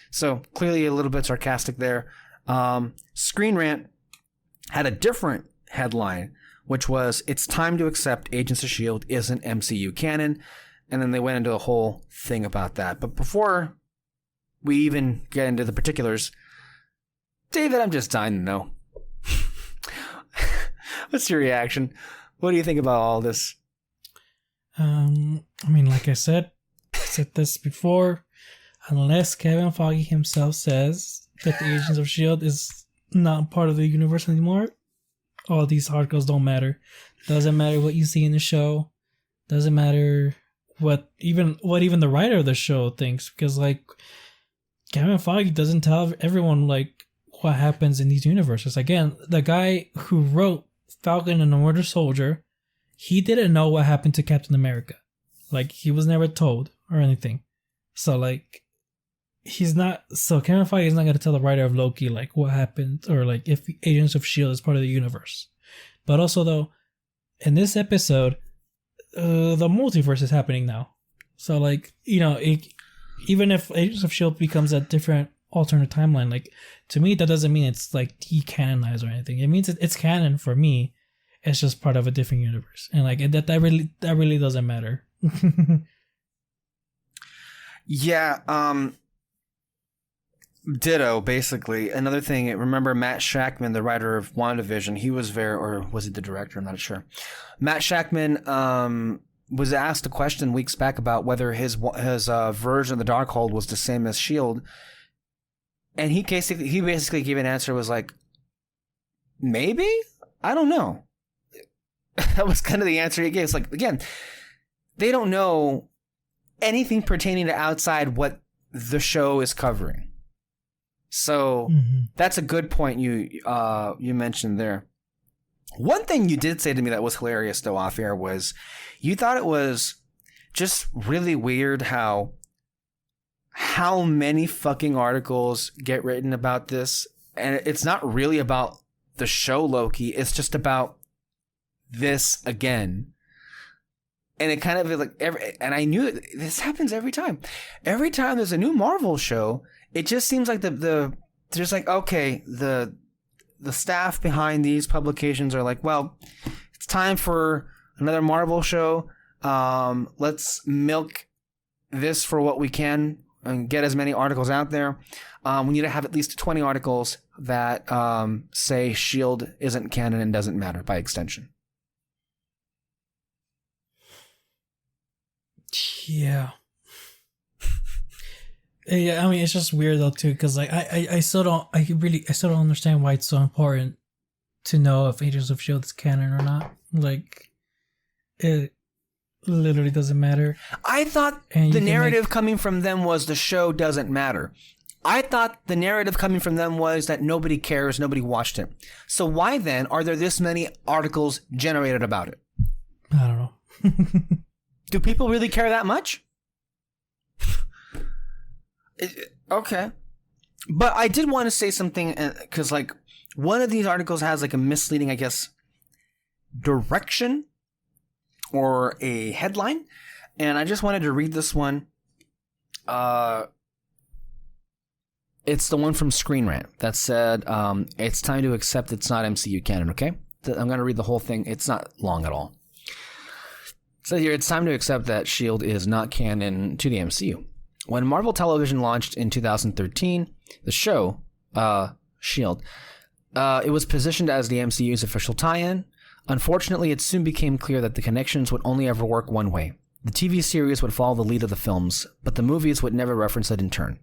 So clearly a little bit sarcastic there. Screen Rant had a different headline, which was, "It's time to accept Agents of S.H.I.E.L.D. isn't MCU canon." And then they went into a whole thing about that. But before we even get into the particulars, David, I'm just dying to know. What's your reaction? What do you think about all this? I mean, like I said this before, unless Kevin Feige himself says that the Agents of S.H.I.E.L.D. is not part of the universe anymore, all these articles don't matter. Doesn't matter what you see in the show. Doesn't matter what even the writer of the show thinks, because like Kevin Feige doesn't tell everyone like what happens in these universes. Again, the guy who wrote Falcon and the Winter Soldier, he didn't know what happened to Captain America. Like, he was never told or anything. So like, Kevin Feige is not going to tell the writer of Loki like what happened, or like if Agents of S.H.I.E.L.D. is part of the universe. But also though, in this episode, the multiverse is happening now. So like, even if Agents of S.H.I.E.L.D. becomes a different alternate timeline, like, to me that doesn't mean it's like decanonized or anything. It means it's canon for me. It's just part of a different universe, and like that really doesn't matter. Yeah. Ditto, basically. Another thing, remember Matt Shakman, the writer of WandaVision, he was or was he the director? I'm not sure. Matt Shakman was asked a question weeks back about whether his version of the Darkhold was the same as S.H.I.E.L.D., and he basically gave an answer, was like, maybe? I don't know. That was kind of the answer he gave. It's like, again, they don't know anything pertaining to outside what the show is covering. So that's a good point you mentioned there. One thing you did say to me that was hilarious, though, off air, was you thought it was just really weird how many fucking articles get written about this, and it's not really about the show Loki. It's just about this again. And it kind of like and I knew this happens every time. Every time there's a new Marvel show, it just seems like there's like, okay, the staff behind these publications are like, well, it's time for another Marvel show. Let's milk this for what we can and get as many articles out there. We need to have at least 20 articles that say S.H.I.E.L.D. isn't canon and doesn't matter by extension. Yeah. Yeah, I mean, it's just weird though too, because like I still don't understand why it's so important to know if Agents of S.H.I.E.L.D. is canon or not. Like, it literally doesn't matter. I thought the narrative coming from them was the show doesn't matter. I thought the narrative coming from them was that nobody cares, nobody watched it. So why then are there this many articles generated about it? I don't know. Do people really care that much? Okay. But I did want to say something, because like one of these articles has like a misleading, I guess, direction or a headline, and I just wanted to read this one. It's the one from Screen Rant that said, it's time to accept it's not MCU canon, okay? I'm going to read the whole thing. It's not long at all. So here, it's time to accept that S.H.I.E.L.D. is not canon to the MCU. When Marvel Television launched in 2013, the show, S.H.I.E.L.D., it was positioned as the MCU's official tie-in. Unfortunately, it soon became clear that the connections would only ever work one way. The TV series would follow the lead of the films, but the movies would never reference it in turn.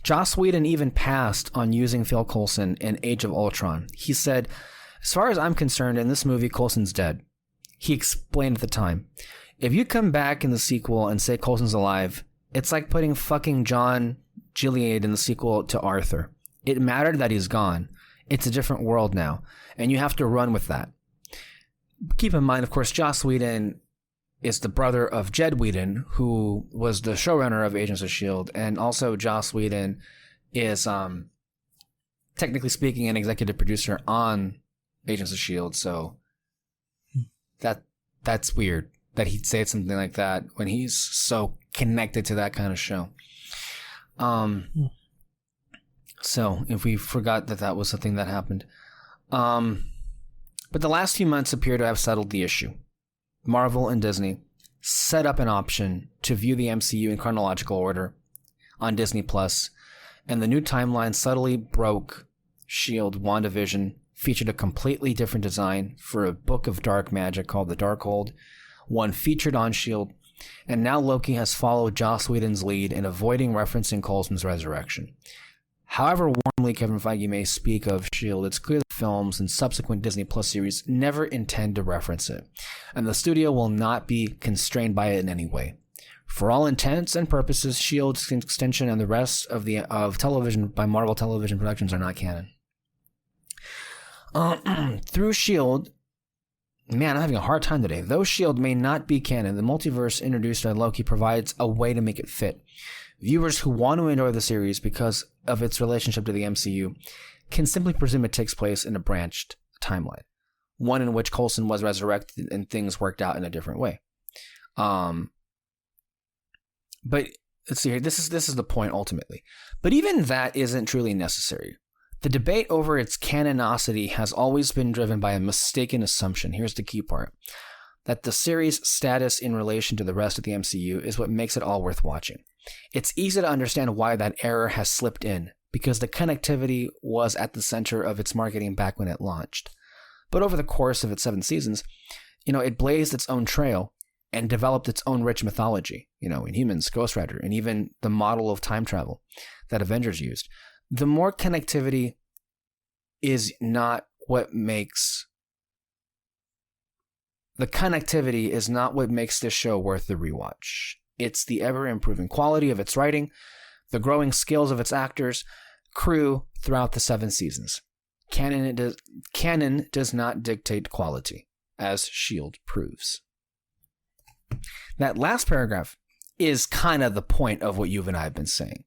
Joss Whedon even passed on using Phil Coulson in Age of Ultron. He said, "As far as I'm concerned, in this movie, Coulson's dead." He explained at the time, "If you come back in the sequel and say Coulson's alive, it's like putting fucking John Gilead in the sequel to Arthur. It mattered that he's gone. It's a different world now, and you have to run with that." Keep in mind, of course, Joss Whedon is the brother of Jed Whedon, who was the showrunner of Agents of S.H.I.E.L.D., and also Joss Whedon is, technically speaking, an executive producer on Agents of S.H.I.E.L.D., so that's weird that he'd say something like that when he's so connected to that kind of show. So if we forgot that was something that happened. But the last few months appear to have settled the issue. Marvel and Disney set up an option to view the MCU in chronological order on Disney Plus, and the new timeline subtly broke S.H.I.E.L.D. WandaVision, featured a completely different design for a book of dark magic called the Darkhold, one featured on S.H.I.E.L.D., and now Loki has followed Joss Whedon's lead in avoiding referencing Coulson's resurrection. However warmly Kevin Feige may speak of S.H.I.E.L.D., it's clear the films and subsequent Disney Plus series never intend to reference it, and the studio will not be constrained by it in any way. For all intents and purposes, S.H.I.E.L.D.'s extension and the rest of television by Marvel Television Productions are not canon. Through S.H.I.E.L.D., man, I'm having a hard time today. Though S.H.I.E.L.D. may not be canon, the multiverse introduced by Loki provides a way to make it fit. Viewers who want to enjoy the series because of its relationship to the MCU can simply presume it takes place in a branched timeline, one in which Coulson was resurrected and things worked out in a different way. But let's see here. This is the point ultimately. But even that isn't truly necessary. The debate over its canonicity has always been driven by a mistaken assumption. Here's the key part. That the series' status in relation to the rest of the MCU is what makes it all worth watching. It's easy to understand why that error has slipped in, because the connectivity was at the center of its marketing back when it launched. But over the course of its 7 seasons, it blazed its own trail and developed its own rich mythology, Inhumans, Ghost Rider, and even the model of time travel that Avengers used. The more connectivity is not what makes... The connectivity is not what makes this show worth the rewatch. It's the ever-improving quality of its writing, the growing skills of its actors, crew throughout the 7 seasons. Canon does not dictate quality, as S.H.I.E.L.D. proves. That last paragraph is kind of the point of what you and I have been saying.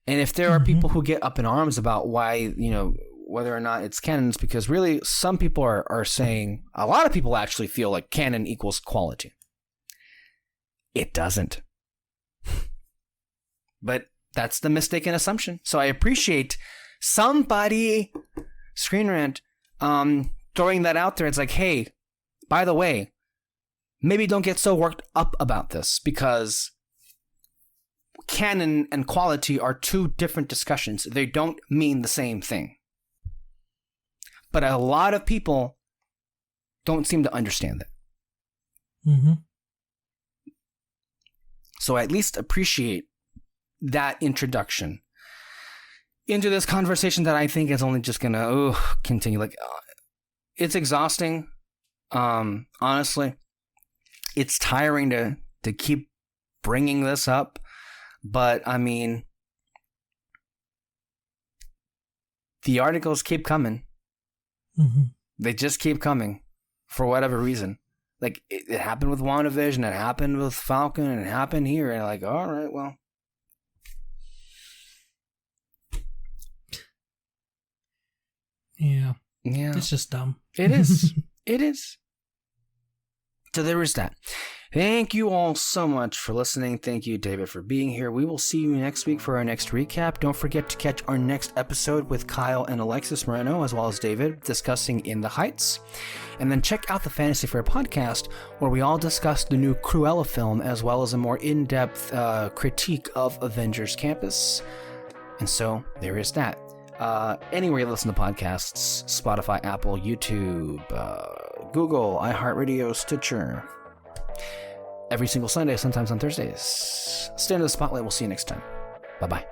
And if there are people who get up in arms about why, whether or not it's canon, it's because really some people are saying, a lot of people actually feel like canon equals quality. It doesn't. But that's the mistaken assumption. So I appreciate somebody, Screen Rant, throwing that out there. It's like, hey, by the way, maybe don't get so worked up about this, because canon and quality are 2 different discussions. They don't mean the same thing. But a lot of people don't seem to understand that. Mm-hmm. So I at least appreciate that introduction into this conversation that I think is only just going to continue. It's exhausting. Honestly, it's tiring to keep bringing this up. But, the articles keep coming. Mm-hmm. They just keep coming for whatever reason. It happened with WandaVision, it happened with Falcon, and it happened here. And all right, well. Yeah. Yeah. It's just dumb. It is. It is. So there is that. Thank you all so much for listening. Thank you, David, for being here. We will see you next week for our next recap. Don't forget to catch our next episode with Kyle and Alexis Moreno, as well as David, discussing In the Heights. And then check out the Fantasy Fair podcast, where we all discuss the new Cruella film, as well as a more in-depth critique of Avengers Campus. And so there is that. Anywhere you listen to podcasts, Spotify, Apple, YouTube, Google, iHeartRadio, Stitcher. Every single Sunday, sometimes on Thursdays. Stay in the spotlight. We'll see you next time. Bye-bye.